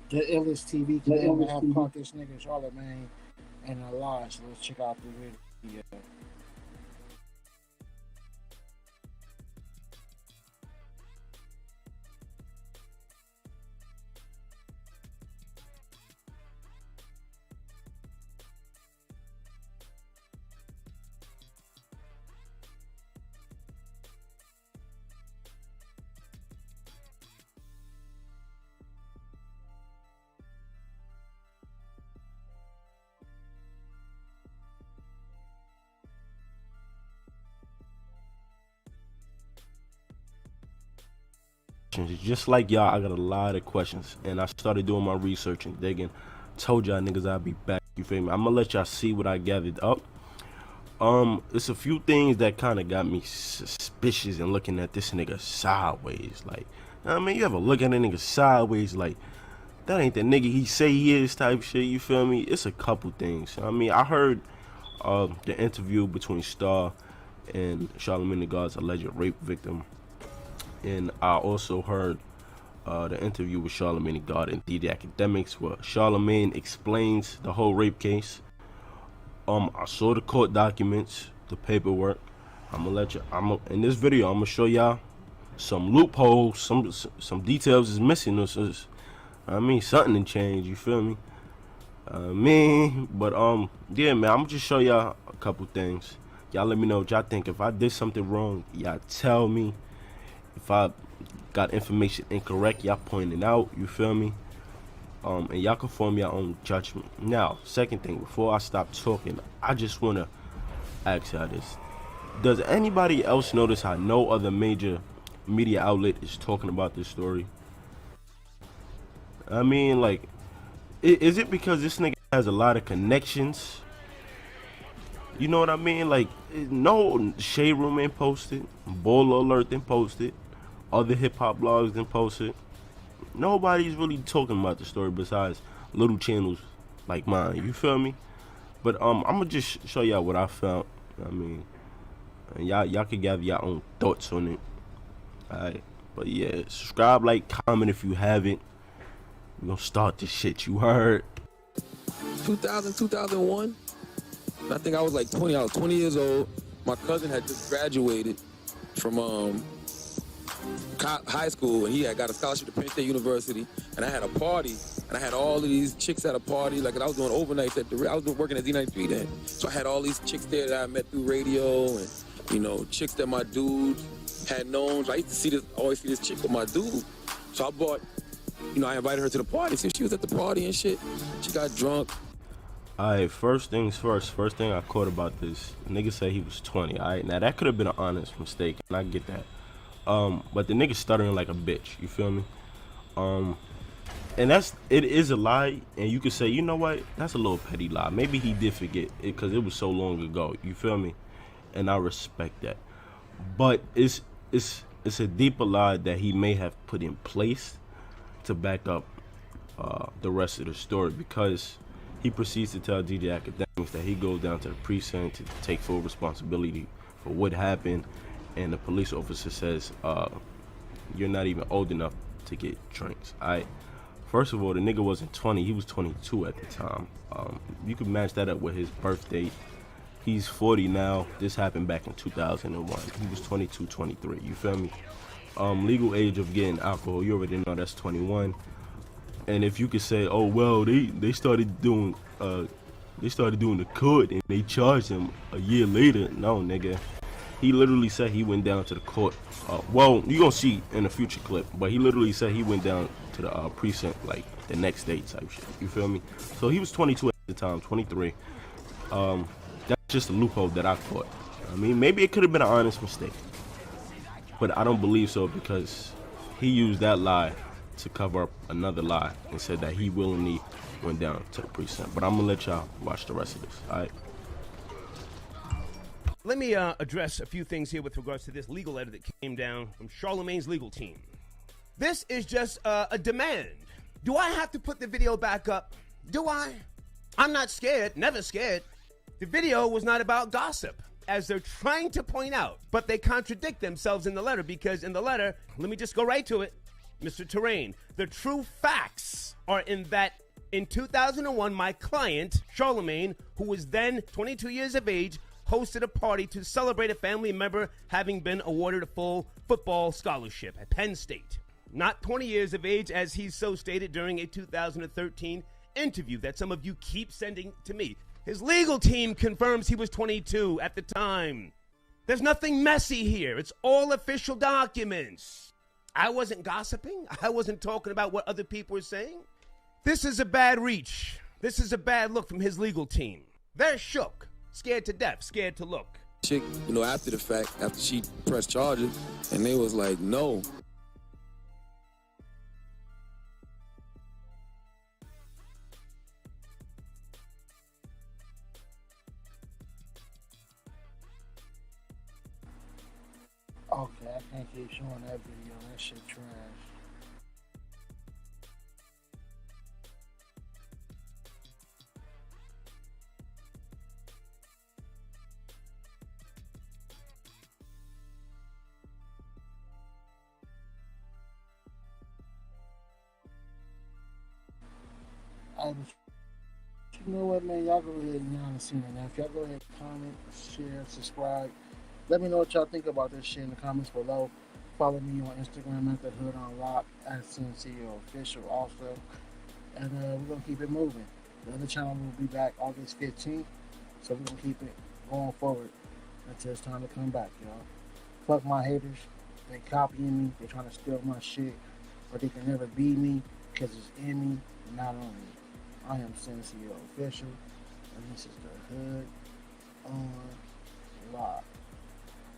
The illest TV can ever have caught this nigga Charlamagne and a lie. So let's check out the video.
Just like y'all, I got a lot of questions, and I started doing my research and digging. Told y'all niggas I'd be back. You feel me? I'm gonna let y'all see what I gathered up. It's a few things that kind of got me suspicious and looking at this nigga sideways. Like, I mean, you ever look at a nigga sideways like that ain't the nigga he say he is type shit? You feel me? It's a couple things. I mean, I heard the interview between Star and Charlamagne the God's alleged rape victim. And I also heard the interview with Charlamagne God and DJ Academics, where Charlamagne explains the whole rape case. I saw the court documents, the paperwork. In this video, I'm gonna show y'all some loopholes, some details is missing. I mean, something to change. You feel me? Yeah, man. I'm gonna just show y'all a couple things. Y'all let me know what y'all think. If I did something wrong, y'all tell me. If I got information incorrect, y'all point it out, you feel me? And y'all can form your own judgment. Now, second thing, before I stop talking, I just want to ask y'all this. Does anybody else notice how no other major media outlet is talking about this story? I mean, like, is it because this nigga has a lot of connections? You know what I mean? Like, no Shade Room ain't posted, Baller Alert didn't post it, other hip-hop blogs didn't post it. Nobody's really talking about the story besides little channels like mine, you feel me? But I'm gonna just show y'all what I found. I mean, and y'all can gather your own thoughts on it. Alright, but yeah, subscribe, like, comment if you haven't. We're gonna start this shit, you heard?
2001. I think I was like 20. I was 20 years old. My cousin had just graduated from high school, and he had got a scholarship to Penn State University. And I had a party, and I had all of these chicks at a party. Like, I was doing overnights I was working at Z93 then. So I had all these chicks there that I met through radio, and you know, chicks that my dude had known. So I used to always see this chick with my dude. So I bought, I invited her to the party. So she was at the party and shit. She got drunk.
Alright, first things first. First thing I caught about this, nigga said he was 20. Alright, now that could have been an honest mistake, and I get that. But the nigga stuttering like a bitch, you feel me? And it is a lie, and you could say, you know what, that's a little petty lie. Maybe he did forget it because it was so long ago, you feel me? And I respect that. But it's a deeper lie that he may have put in place to back up the rest of the story, because he proceeds to tell DJ Academics that he goes down to the precinct to take full responsibility for what happened, and the police officer says, you're not even old enough to get drinks. Alright, first of all, the nigga wasn't 20, he was 22 at the time. You could match that up with his birth date. He's 40 now. This happened back in 2001. He was 22, 23, you feel me? Legal age of getting alcohol, you already know that's 21. And if you could say, oh well, they started doing the court and they charged him a year later. No, nigga, He literally said he went down to the court. Well, you're going to see in a future clip, but he literally said he went down to the precinct like the next day type shit. You feel me? So he was 22 at the time, 23. That's just a loophole that I caught. I mean, maybe it could have been an honest mistake, but I don't believe so because he used that lie to cover up another lie and said that he willingly went down to the precinct. But I'm going to let y'all watch the rest of this, all right?
Let me address a few things here with regards to this legal letter that came down from Charlamagne's legal team. This is just a demand. Do I have to put the video back up? Do I? I'm not scared, never scared. The video was not about gossip, as they're trying to point out, but they contradict themselves in the letter because in the letter, let me just go right to it, Mr. Terrain, the true facts are in that in 2001, my client, Charlamagne, who was then 22 years of age, hosted a party to celebrate a family member having been awarded a full football scholarship at Penn State. Not 20 years of age, as he so stated during a 2013 interview that some of you keep sending to me. His legal team confirms he was 22 at the time. There's nothing messy here. It's all official documents. I wasn't gossiping. I wasn't talking about what other people were saying. This is a bad reach. This is a bad look from his legal team. They're shook. Scared to death, scared to look.
Chick, after the fact, after she pressed charges, and they was like, no.
Okay, I can't keep showing that video. That shit trash. You know what, man? Y'all go ahead and see me now. If y'all go ahead and comment, share, subscribe. Let me know what y'all think about this shit in the comments below. Follow me on Instagram at the Hood Unlocked, at CNCO Official also. And we're going to keep it moving. The other channel will be back August 15th. So we're going to keep it going forward until it's time to come back, y'all. Fuck my haters. They copying me. They trying to steal my shit. But they can never beat me because it's in me, not on me. I am CNCO Official. And this is the Hood